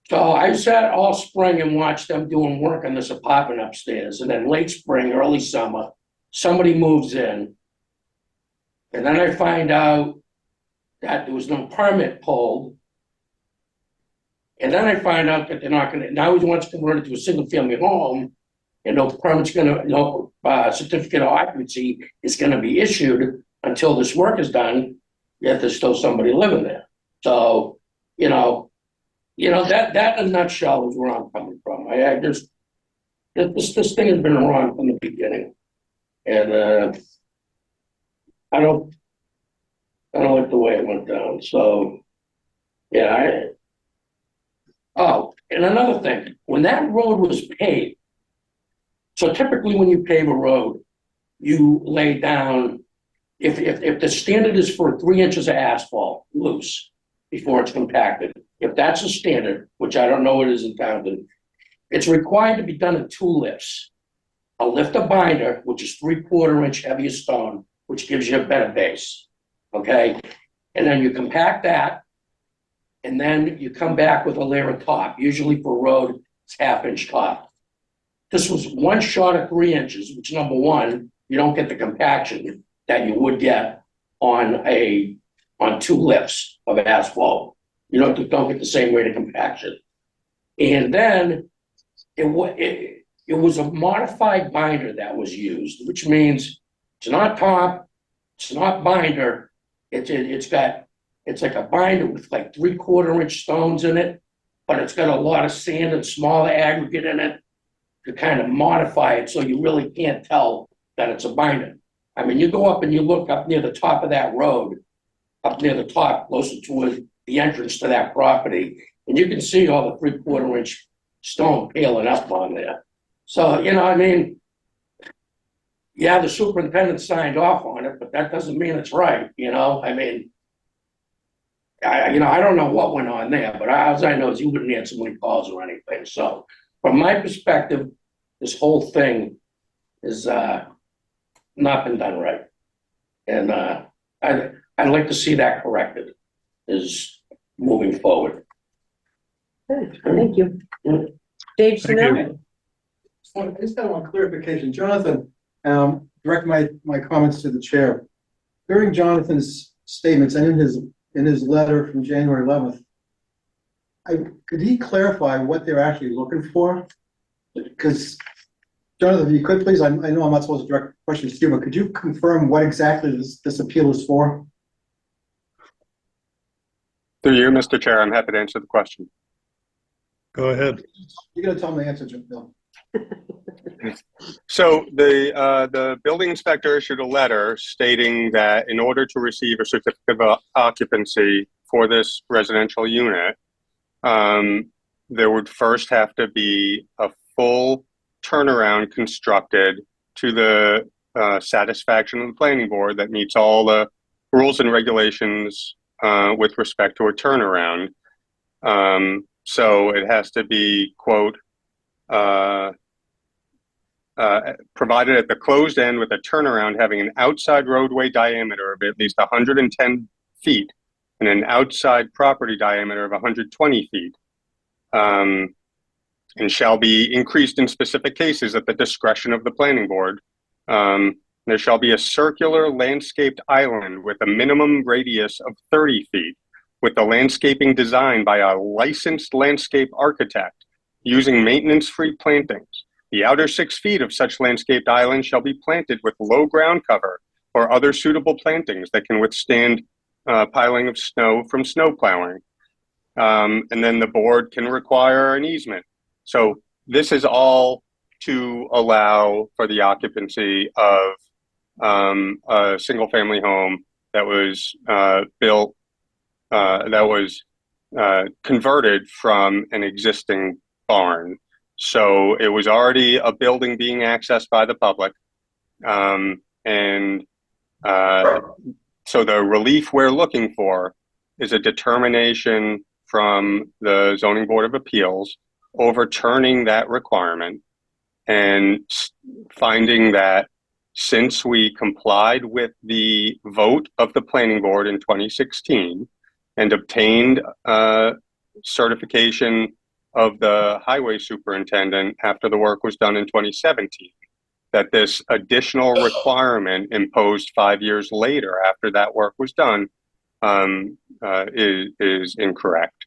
so I sat all spring and watched them doing work on this apartment upstairs. And then late spring, early summer, somebody moves in. And then I find out that there was no permit pulled. And then I find out that they're not going to, now he wants to convert it to a single family home, and no certificate of occupancy is going to be issued until this work is done, yet there's still somebody living there. So, you know, that in a nutshell is where I'm coming from. This thing has been wrong from the beginning. And I don't like the way it went down. So, yeah. And another thing, when that road was paved, so typically when you pave a road, you lay down, if the standard is for 3 inches of asphalt loose before it's compacted, if that's a standard, which I don't know it is in Townsend, it's required to be done in 2 lifts. A lifter binder, which is 3/4 inch heavier stone, which gives you a better base. Okay. And then you compact that, and then you come back with a layer of top. Usually for road, it's 1/2 inch top. This was 1 short of 3 inches, which number one, you don't get the compaction that you would get on 2 lifts of asphalt. You don't get the same rate of compaction. And then it was a modified binder that was used, which means it's not top, it's not binder. It's like a binder with like 3/4 inch stones in it, but it's got a lot of sand and smaller aggregate in it to kind of modify it so you really can't tell that it's a binder. I mean, you go up and you look up near the top of that road, up near the top, closer to the entrance to that property, and you can see all the 3/4 inch stone peeling up on there. So, you know, I mean, yeah, the superintendent signed off on it, but that doesn't mean it's right, you know, I mean, I don't know what went on there, but all I know is you wouldn't answer any calls or anything. So from my perspective, this whole thing is, not been done right. And, I'd like to see that corrected, is moving forward. Good, thank you. Dave Thank Chanel? you. I just got one clarification. Jonathan, direct my comments to the chair. During Jonathan's statements and in his letter from January 11th, could he clarify what they're actually looking for? Because, Jonathan, if you could please, I know I'm not supposed to direct questions to you, but could you confirm what exactly this appeal is for? Through you, Mr. Chair, I'm happy to answer the question. Go ahead. You're gonna tell me the answer, Bill. So the building inspector issued a letter stating that in order to receive a certificate of occupancy for this residential unit, there would first have to be a full turnaround constructed to the satisfaction of the planning board that meets all the rules and regulations with respect to a turnaround. So it has to be, quote, provided at the closed end with a turnaround having an outside roadway diameter of at least 110 feet and an outside property diameter of 120 feet, and shall be increased in specific cases at the discretion of the planning board. There shall be a circular landscaped island with a minimum radius of 30 feet, with the landscaping designed by a licensed landscape architect using maintenance-free plantings. The outer 6 feet of such landscaped island shall be planted with low ground cover or other suitable plantings that can withstand piling of snow from snow plowing. And then the board can require an easement. So this is all to allow for the occupancy of a single family home that was built, that was converted from an existing barn. So it was already a building being accessed by the public. So the relief we're looking for is a determination from the Zoning Board of Appeals overturning that requirement and finding that since we complied with the vote of the planning board in 2016 and obtained certification of the highway superintendent after the work was done in 2017, that this additional requirement imposed 5 years later after that work was done is incorrect.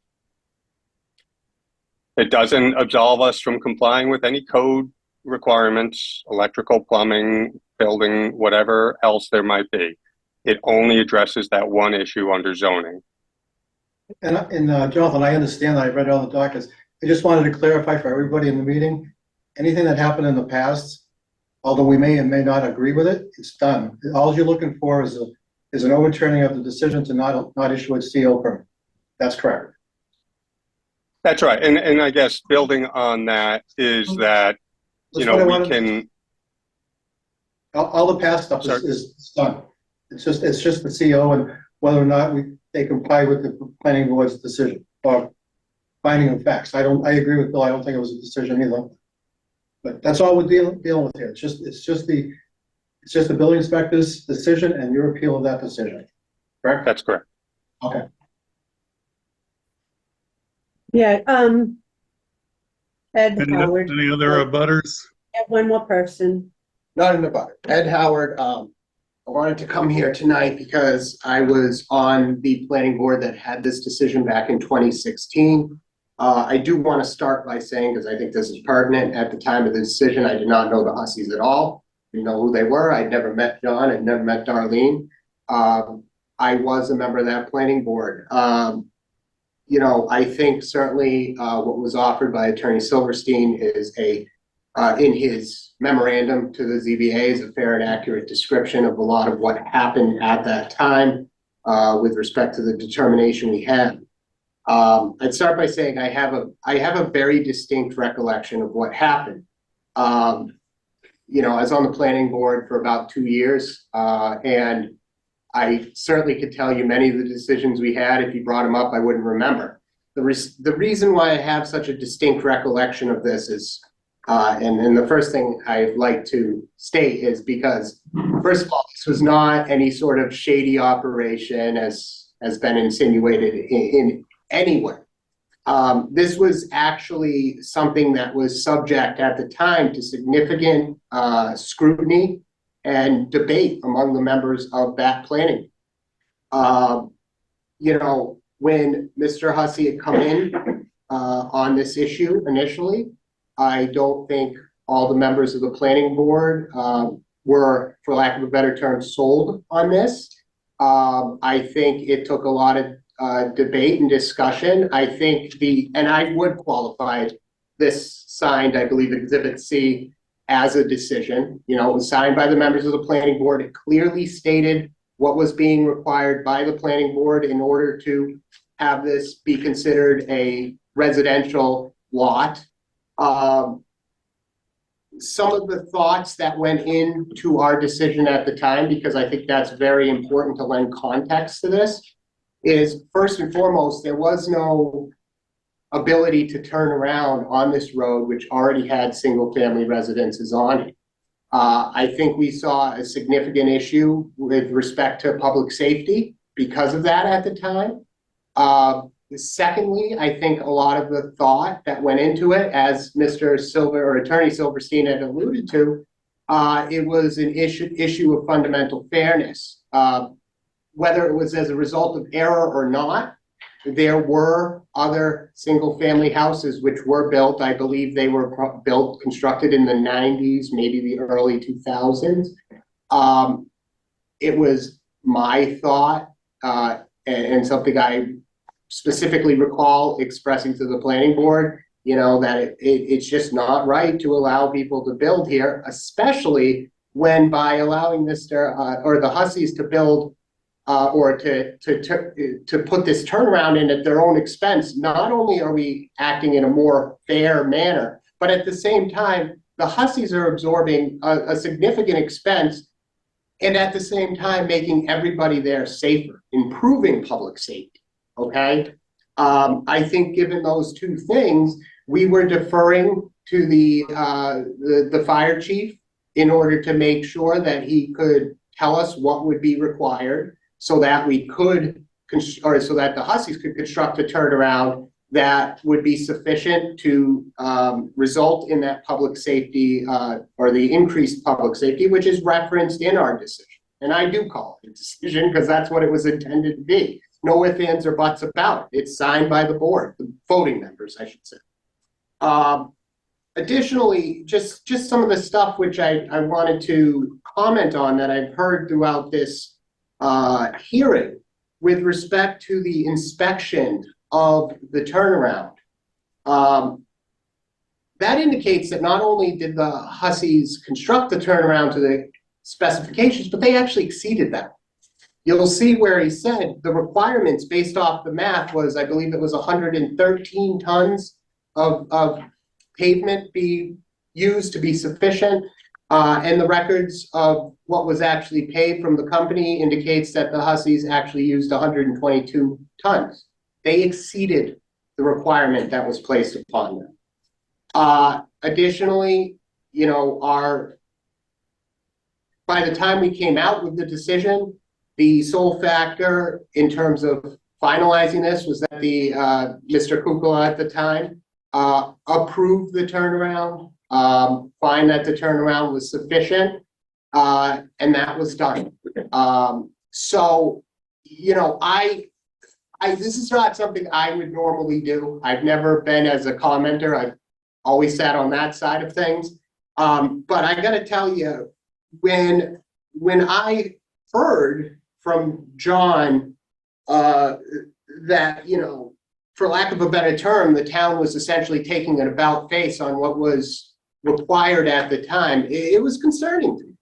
It doesn't absolve us from complying with any code requirements, electrical, plumbing, building, whatever else there might be. It only addresses that one issue under zoning. And Jonathan, I understand that. I read all the documents. I just wanted to clarify for everybody in the meeting, anything that happened in the past, although we may and may not agree with it, it's done. All you're looking for is an overturning of the decision to not issue a CO permit. That's correct. That's right. And I guess building on that is that, you know, we can. All the past stuff is done. It's just the CO and whether or not they comply with the planning board's decision or finding of facts. I agree with Bill. I don't think it was a decision either. But that's all we're dealing with here. It's just the building inspector's decision and your appeal of that decision. Correct? That's correct. Okay. Yeah, Ed Howard. Any other abutters? One more person. Not in the butter. Ed Howard, I wanted to come here tonight because I was on the planning board that had this decision back in 2016. I do want to start by saying, because I think this is pertinent, at the time of the decision, I did not know the Hussies at all. Didn't know who they were. I'd never met John. I'd never met Darlene. I was a member of that planning board. You know, I think certainly what was offered by Attorney Silverstein is in his memorandum to the ZBA is a fair and accurate description of a lot of what happened at that time with respect to the determination we had. I'd start by saying I have a very distinct recollection of what happened. You know, I was on the planning board for about 2 years, and I certainly could tell you many of the decisions we had. If you brought them up, I wouldn't remember. The reason why I have such a distinct recollection of this is, and the first thing I'd like to state is because, first of all, this was not any sort of shady operation as has been insinuated in any way. This was actually something that was subject at the time to significant scrutiny and debate among the members of that planning. You know, when Mr. Hussey had come in on this issue initially, I don't think all the members of the planning board were, for lack of a better term, sold on this. I think it took a lot of debate and discussion. I think and I would qualify this signed, I believe, Exhibit C as a decision. You know, it was signed by the members of the planning board. It clearly stated what was being required by the planning board in order to have this be considered a residential lot. Some of the thoughts that went into our decision at the time, because I think that's very important to lend context to this, is first and foremost, there was no ability to turn around on this road, which already had single-family residences on it. I think we saw a significant issue with respect to public safety because of that at the time. Secondly, I think a lot of the thought that went into it, as Mr. Silver or Attorney Silverstein had alluded to, it was an issue of fundamental fairness. Whether it was as a result of error or not, there were other single-family houses which were built. I believe they were constructed in the 90s, maybe the early 2000s. It was my thought, and something I specifically recall expressing to the planning board, you know, that it's just not right to allow people to build here, especially when by allowing Mr. Or the Husseys to build or to put this turnaround in at their own expense. Not only are we acting in a more fair manner, but at the same time, the Husseys are absorbing a significant expense and at the same time making everybody there safer, improving public safety, okay? I think given those two things, we were deferring to the fire chief in order to make sure that he could tell us what would be required, so that we could, or so that the Husseys could construct a turnaround that would be sufficient to result in that public safety or the increased public safety, which is referenced in our decision. And I do call it a decision because that's what it was intended to be. No ifs, ands, or buts about it. It's signed by the board, the voting members, I should say. Additionally, just some of the stuff which I wanted to comment on that I've heard throughout this hearing with respect to the inspection of the turnaround. That indicates that not only did the Husseys construct the turnaround to the specifications, but they actually exceeded them. You'll see where he said the requirements based off the math was, I believe it was 113 tons of pavement be used to be sufficient. And the records of what was actually paid from the company indicates that the Husseys actually used 122 tons. They exceeded the requirement that was placed upon them. Additionally, you know, by the time we came out with the decision, the sole factor in terms of finalizing this was that Mr. Kukla at the time approved the turnaround, find that the turnaround was sufficient, and that was done. So, you know, this is not something I would normally do. I've never been as a commenter. I've always sat on that side of things. But I gotta tell you, when I heard from John that, you know, for lack of a better term, the town was essentially taking an about face on what was required at the time, it was concerning to me.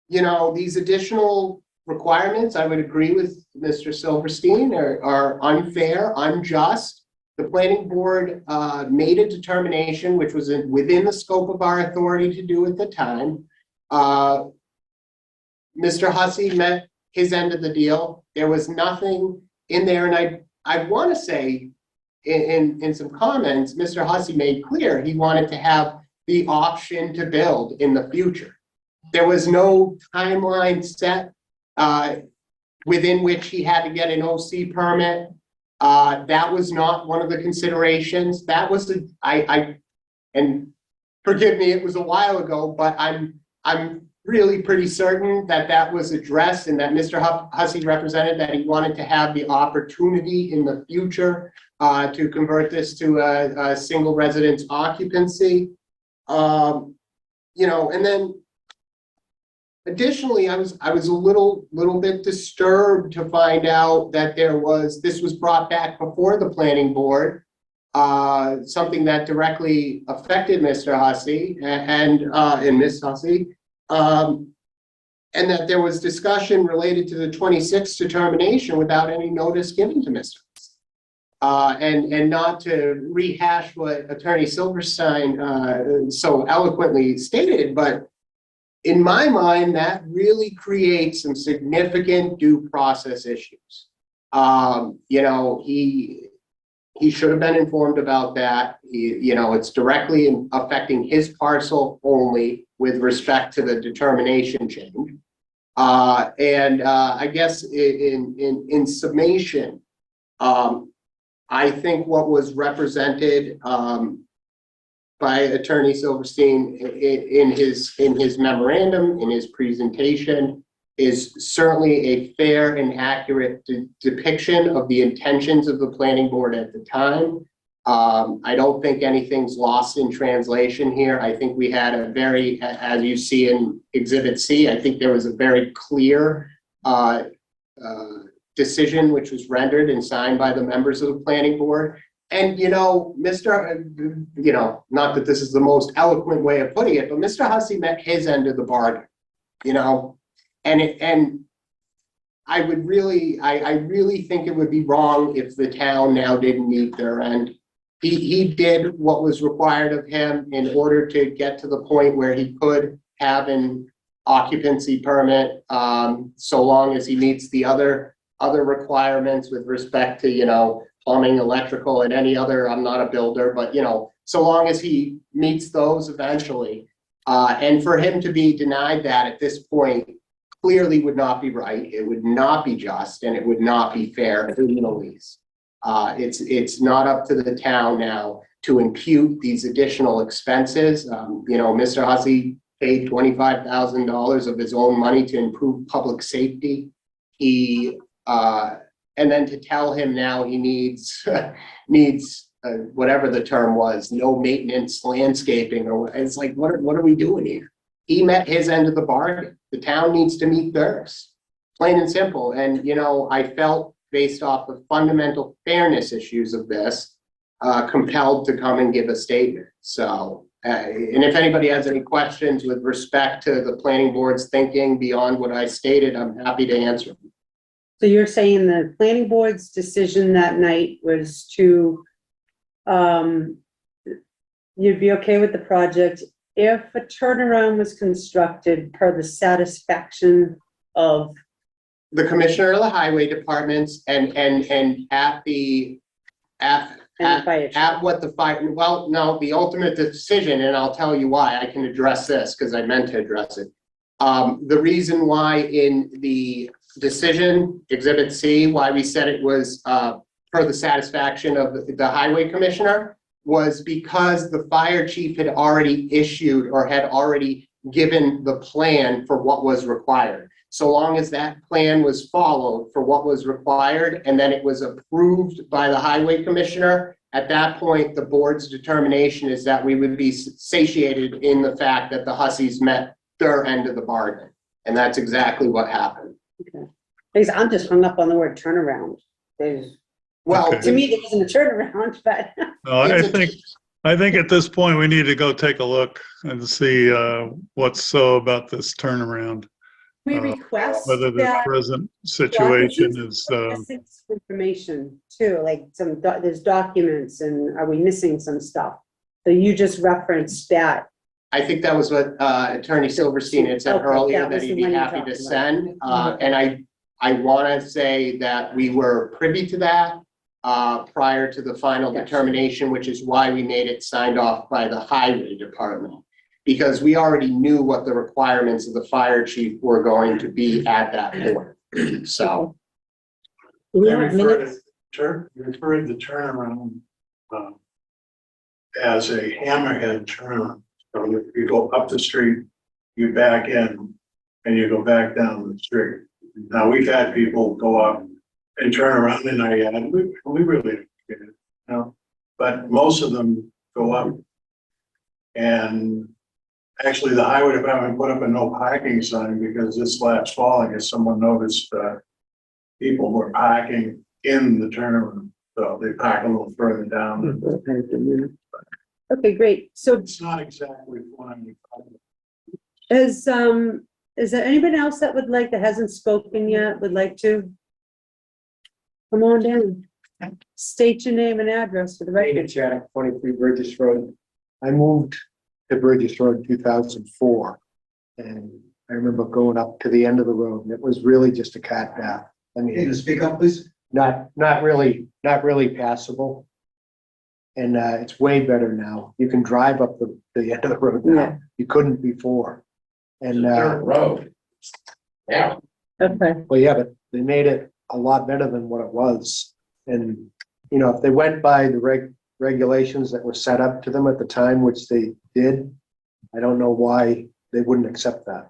You know, these additional requirements, I would agree with Mr. Silverstein, are unfair, unjust. The planning board made a determination which was within the scope of our authority to do at the time. Mr. Hussey met his end of the deal. There was nothing in there, and I want to say in some comments, Mr. Hussey made clear he wanted to have the option to build in the future. There was no timeline set within which he had to get an OC permit. That was not one of the considerations. That was and forgive me, it was a while ago, but I'm really pretty certain that that was addressed and that Mr. Hussey represented that he wanted to have the opportunity in the future to convert this to a single residence occupancy. You know, and then additionally, I was a little bit disturbed to find out that this was brought back before the planning board, something that directly affected Mr. Hussey and Ms. Hussey, and that there was discussion related to the 26th determination without any notice given to Mr. Hussey. And not to rehash what Attorney Silverstein so eloquently stated, but in my mind, that really creates some significant due process issues. You know, he should have been informed about that. You know, it's directly affecting his parcel only with respect to the determination change. I guess in summation, I think what was represented by Attorney Silverstein in his memorandum, in his presentation, is certainly a fair and accurate depiction of the intentions of the planning board at the time. I don't think anything's lost in translation here. I think we had a very, as you see in Exhibit C, I think there was a very clear decision which was rendered and signed by the members of the planning board. And, you know, you know, not that this is the most eloquent way of putting it, but Mr. Hussey met his end of the bargain, you know, and I really think it would be wrong if the town now didn't meet their end. He did what was required of him in order to get to the point where he could have an occupancy permit, so long as he meets the other requirements with respect to, you know, plumbing, electrical, and any other. I'm not a builder, but, you know, so long as he meets those eventually. And for him to be denied that at this point clearly would not be right. It would not be just, and it would not be fair in the least. It's not up to the town now to impute these additional expenses. You know, Mr. Hussey paid $25,000 of his own money to improve public safety. And then to tell him now he needs whatever the term was, no maintenance, landscaping, or it's like, what are we doing here? He met his end of the bargain. The town needs to meet theirs, plain and simple. And, you know, I felt based off the fundamental fairness issues of this, compelled to come and give a statement. So, and if anybody has any questions with respect to the planning board's thinking beyond what I stated, I'm happy to answer them. So you're saying the planning board's decision that night was to, you'd be okay with the project if a turnaround was constructed per the satisfaction of the commissioner of the highway departments and at what the fire, well, no, the ultimate decision, and I'll tell you why. I can address this because I meant to address it. The reason why in the decision, Exhibit C, why we said it was per the satisfaction of the highway commissioner was because the fire chief had already issued or had already given the plan for what was required. So long as that plan was followed for what was required and then it was approved by the highway commissioner, at that point, the board's determination is that we would be satiated in the fact that the Husseys met their end of the bargain. And that's exactly what happened. Okay. Because I'm just hung up on the word turnaround. Well, To me, there wasn't a turnaround, but. No, I think at this point, we need to go take a look and see what's so about this turnaround. We request whether the that. present situation is, Missing some information too, like there's documents and are we missing some stuff? So you just referenced that. I think that was what Attorney Silverstein had said Okay, earlier, that that was he'd the be one you're happy to talking send. about. And I want to say that we were privy to that prior to the final Gotcha. determination, which is why we made it signed off by the highway department. Because we already knew what the requirements of the fire chief were going to be at that point. So, Do we I want refer minutes? to the turnaround, as a hammerhead turnaround. So if you go up the street, you back in, and you go back down the street. Now, we've had people go up and turn around in our yard, and we really don't get it, you know? But most of them go up. And actually, the highway department put up a no parking sign because this last fall, I guess someone noticed, people were parking in the turnaround. So they park a little further down. Okay, great. So It's not exactly flying. is there anybody else that would like, that hasn't spoken yet, would like to? Come on down. State your name and address for the David record. Jack, 23 Burgess Road. I moved to Burgess Road in 2004. And I remember going up to the end of the road and it was really just a cat path. I Can you mean, speak up, please? not really passable. And it's way better now. You can drive up the end of the road now. Yeah. You couldn't before. And, Dirt road. Yeah, Okay, well, yeah, but they made it a lot better than what it was. And, you know, if they went by the regulations that were set up to them at the time, which they did, I don't know why they wouldn't accept that.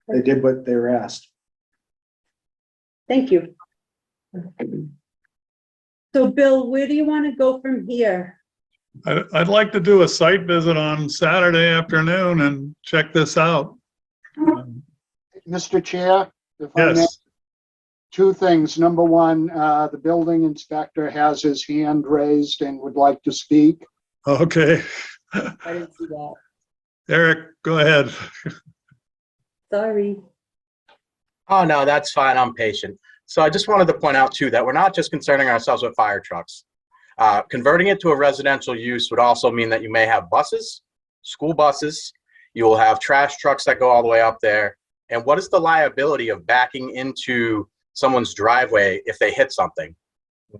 They did what they were asked. thank you. So Bill, where do you want to go from here? I'd like to do a site visit on Saturday afternoon and check this out. Mr. Chair, if I may, Yes, two things. Number one, the building inspector has his hand raised and would like to speak. okay. I didn't see that. Eric, go ahead. Sorry. Oh, no, that's fine. I'm patient. So I just wanted to point out too, that we're not just concerning ourselves with fire trucks. Converting it to a residential use would also mean that you may have buses, school buses, you will have trash trucks that go all the way up there. And what is the liability of backing into someone's driveway if they hit something?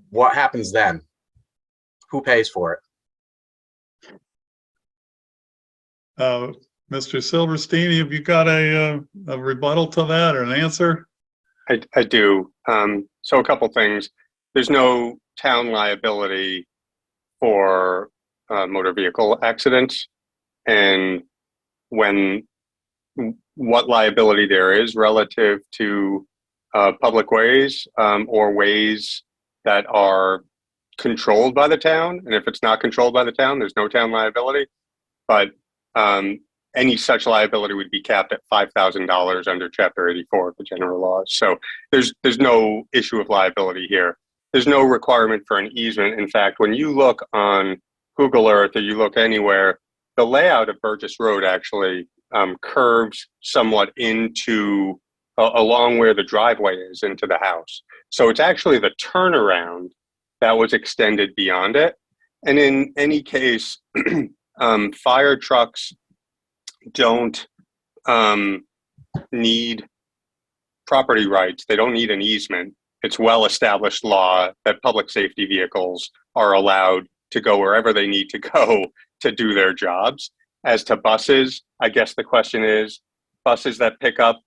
What happens then? Who pays for it? Mr. Silverstein, have you got a rebuttal to that or an answer? I do. So a couple things. There's no town liability for motor vehicle accidents. And what liability there is relative to public ways or ways that are controlled by the town. And if it's not controlled by the town, there's no town liability. But any such liability would be capped at $5,000 under Chapter 84 of the general laws. So there's no issue of liability here. There's no requirement for an easement. In fact, when you look on Google Earth or you look anywhere, the layout of Burgess Road actually curves somewhat into along where the driveway is into the house. So it's actually the turnaround that was extended beyond it. And in any case, fire trucks don't need property rights. They don't need an easement. It's well-established law that public safety vehicles are allowed to go wherever they need to go to do their jobs. As to buses, I guess the question is, buses that pick up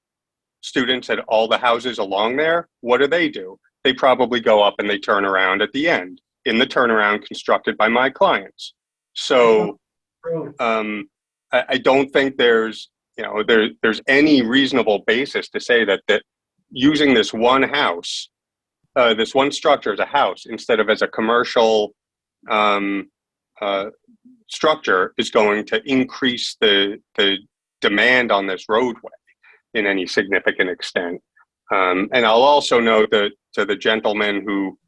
students at all the houses along there, what do? They probably go up and they turn around at the end in the turnaround constructed by my clients. So I don't think there's any reasonable basis to say that using this one house, this one structure as a house instead of as a commercial structure is going to increase the demand on this roadway in any significant extent. And I'll also note that to the gentleman who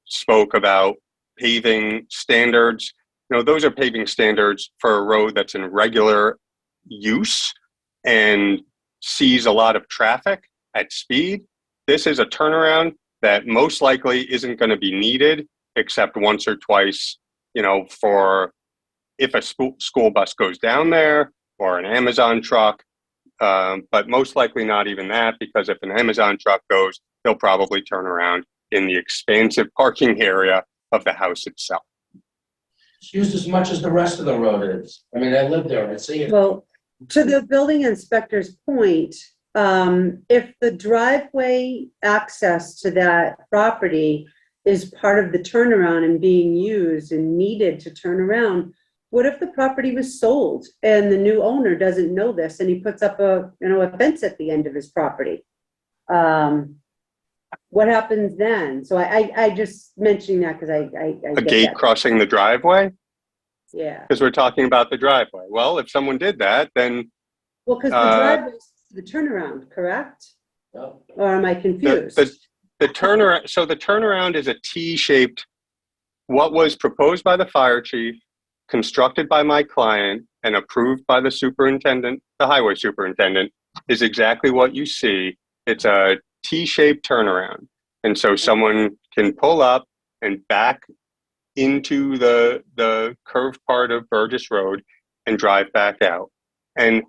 spoke about paving standards, those are paving standards for a road that's in regular use. and sees a lot of traffic at speed, this is a turnaround that most likely isn't going to be needed except once or twice, for if a school bus goes down there or an Amazon truck. But most likely not even that, because if an Amazon truck goes, they'll probably turn around in the expansive parking area of the house itself. It's used as much as the rest of the road is. I mean, I live there, I see it. Well, to the building inspector's point, if the driveway access to that property is part of the turnaround and being used and needed to turn around, what if the property was sold and the new owner doesn't know this and he puts up a fence at the end of his property? What happens then? So I just mentioning that because I A get gate that. crossing the driveway, Yeah, because we're talking about the driveway. Well, if someone did that, then well, because the driveway is the turnaround, correct? No. Or am I confused? the turnaround, so the turnaround is a T-shaped, what was proposed by the fire chief, constructed by my client, and approved by the superintendent, the highway superintendent, is exactly what you see. It's a T-shaped turnaround. And so someone can pull up and back into the curved part of Burgess Road and drive back out. And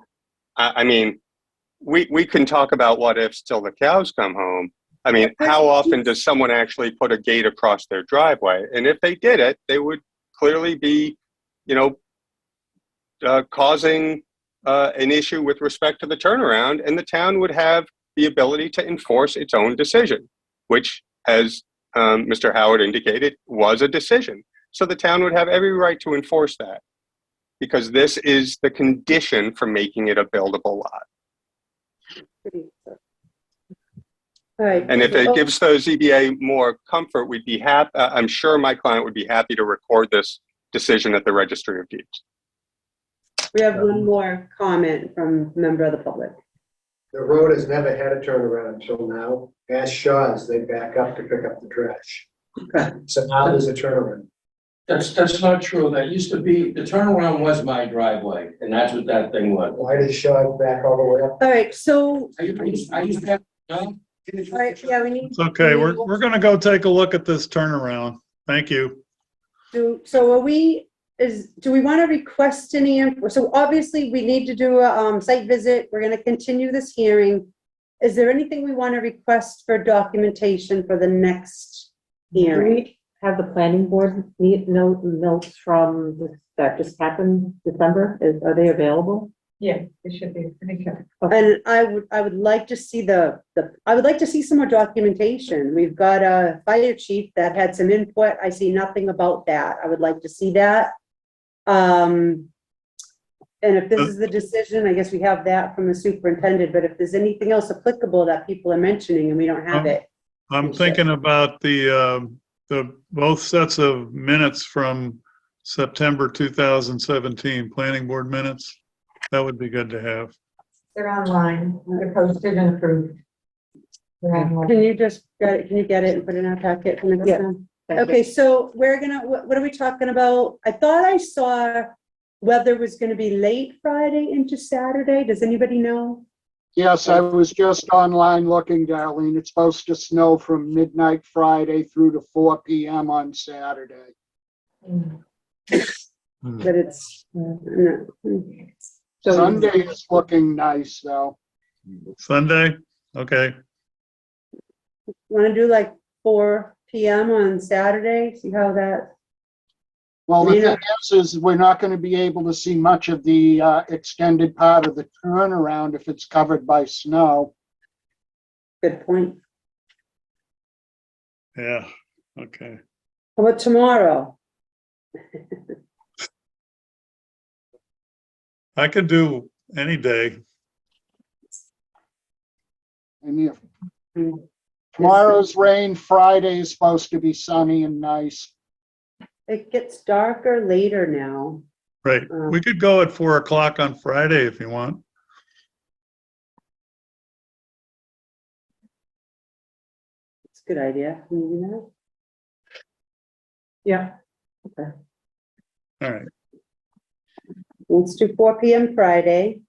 I mean, we can talk about what ifs till the cows come home. I mean, how often does someone actually put a gate across their driveway? And if they did it, they would clearly be, causing an issue with respect to the turnaround, and the town would have the ability to enforce its own decision, which, as Mr. Howard indicated, was a decision. So the town would have every right to enforce that, because this is the condition for making it a buildable lot. All right. And if it gives the ZBA more comfort, we'd be happy. I'm sure my client would be happy to record this decision at the Registry of Deeds. We have one more comment from a member of the public. The road has never had a turnaround until now. Ask Shaw's, they back up to pick up the trash. Okay. So now there's a turnaround. That's not true. That used to be, the turnaround was my driveway, and that's what that thing was. Why does Shaw's back all the way up? All right, so, I used to have, no? all right, yeah, we need. It's okay. We're gonna go take a look at this turnaround. Thank you. So are we, do we want to request any, so obviously we need to do a site visit. We're going to continue this hearing. Is there anything we want to request for documentation for the next Do hearing? we have the planning board notes from that just happened December? Are they available? Yeah, it should be pretty good. And I would like to see I would like to see some more documentation. We've got a fire chief that had some input. I see nothing about that. I would like to see that. And if this is the decision, I guess we have that from the superintendent, but if there's anything else applicable that people are mentioning and we don't have it. I'm thinking about the both sets of minutes from September 2017, planning board minutes. That would be good to have. They're online, they're posted and approved. They're online. Can you just can you get it and put it in our packet for next Yeah. time? Okay, so we're gonna, what are we talking about? I thought I saw weather was gonna be late Friday into Saturday. Does anybody know? Yes, I was just online looking, Darlene. It's supposed to snow from midnight Friday through to 4 p.m. on Saturday. But it's, no. So Sunday is looking nice, though. Sunday? Okay. wanna do like 4 p.m. on Saturday? See how that, Well, the Yeah. thing is we're not going to be able to see much of the extended part of the turnaround if it's covered by snow. good point. Yeah. Okay. How about tomorrow? I could do any day. And if tomorrow's rain, Friday is supposed to be sunny and nice. It gets darker later now. Right. We could go at 4 o'clock on Friday if you want. It's a good idea. Can you do that? Yeah. All right. Let's do 4 p.m. Friday.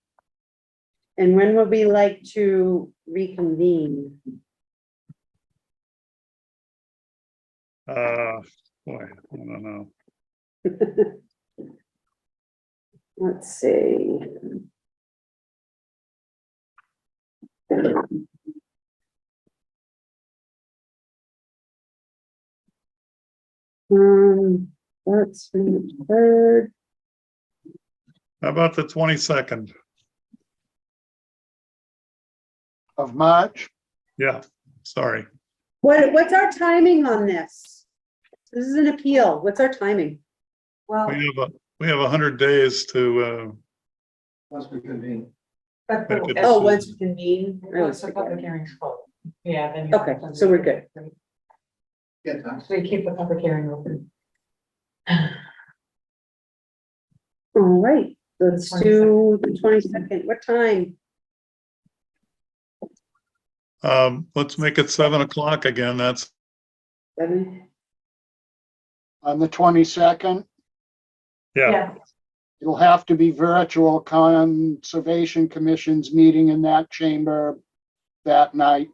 And when would we like to reconvene? Boy, I don't know. Let's see. Let's see, third, How about the 22nd? Of March. Yeah, sorry. what's our timing on this? This is an appeal, what's our timing? Well, We have 100 days to, Once we convene. but Make it- Oh, once we convene? I once always the forget. public hearing's closed, yeah, then. you Okay, have to- so we're good. Yeah, time. So you keep the public hearing open. All right, let's do the 22nd, what time? let's make it 7 o'clock again. That's, 7? On the 22nd, yeah, it'll have to be virtual. Conservation Commission's meeting in that chamber that night.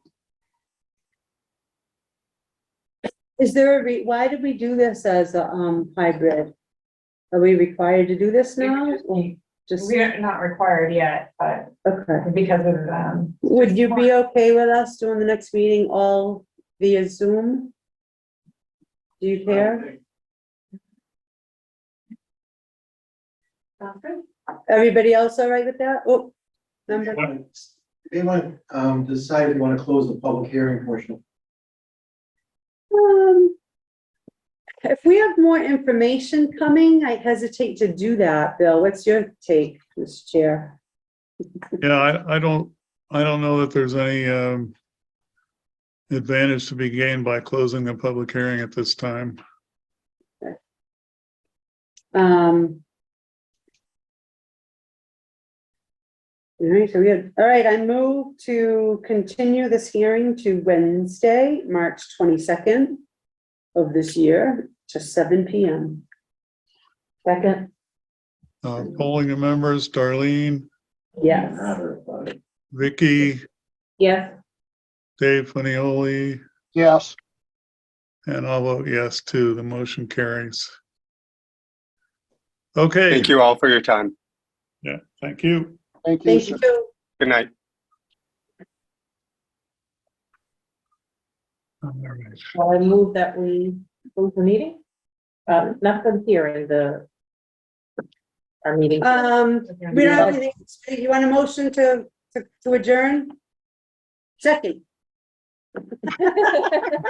Is there why did we do this as a, hybrid? Are we required to do this now? Or just, We're not required yet, but okay. because of, Would you be okay with us doing the next meeting all via Zoom? Do you care? Everybody else all right with that? Oh, number, They want, decide if you want to close the public hearing portion. if we have more information coming, I hesitate to do that. Bill, what's your take, Mr. Chair? yeah, I don't know that there's any, advantage to be gained by closing the public hearing at this time. All right, so good. All right, I move to continue this hearing to Wednesday, March 22nd of this year to 7 p.m. Second, Polling the members, Darlene, yes. Vicky, Yes, Dave Funioli, Yes, and I'll vote yes too. The motion carries. Okay. Thank you all for your time. Yeah, thank you. thank you, Thank sir. you. Good night. All right. well, I move that we close the meeting. Not the hearing, our meeting. We don't have anything, you want a motion to adjourn? Second.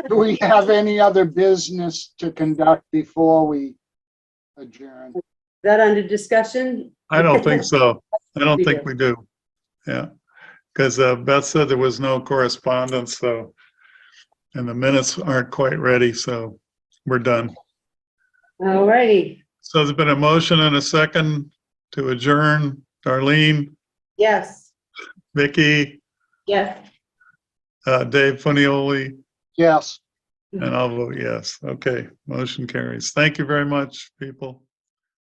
Do we have any other business to conduct before we adjourn? Is that under discussion? I don't think so. I don't We think do. we do. Yeah. Because Beth said there was no correspondence, so, and the minutes aren't quite ready, so we're done. All righty, So there's been a motion and a second to adjourn. Darlene, yes. Vicky, Yes. Dave Funioli, Yes. and I'll vote yes. Okay, motion carries. Thank you very much, people.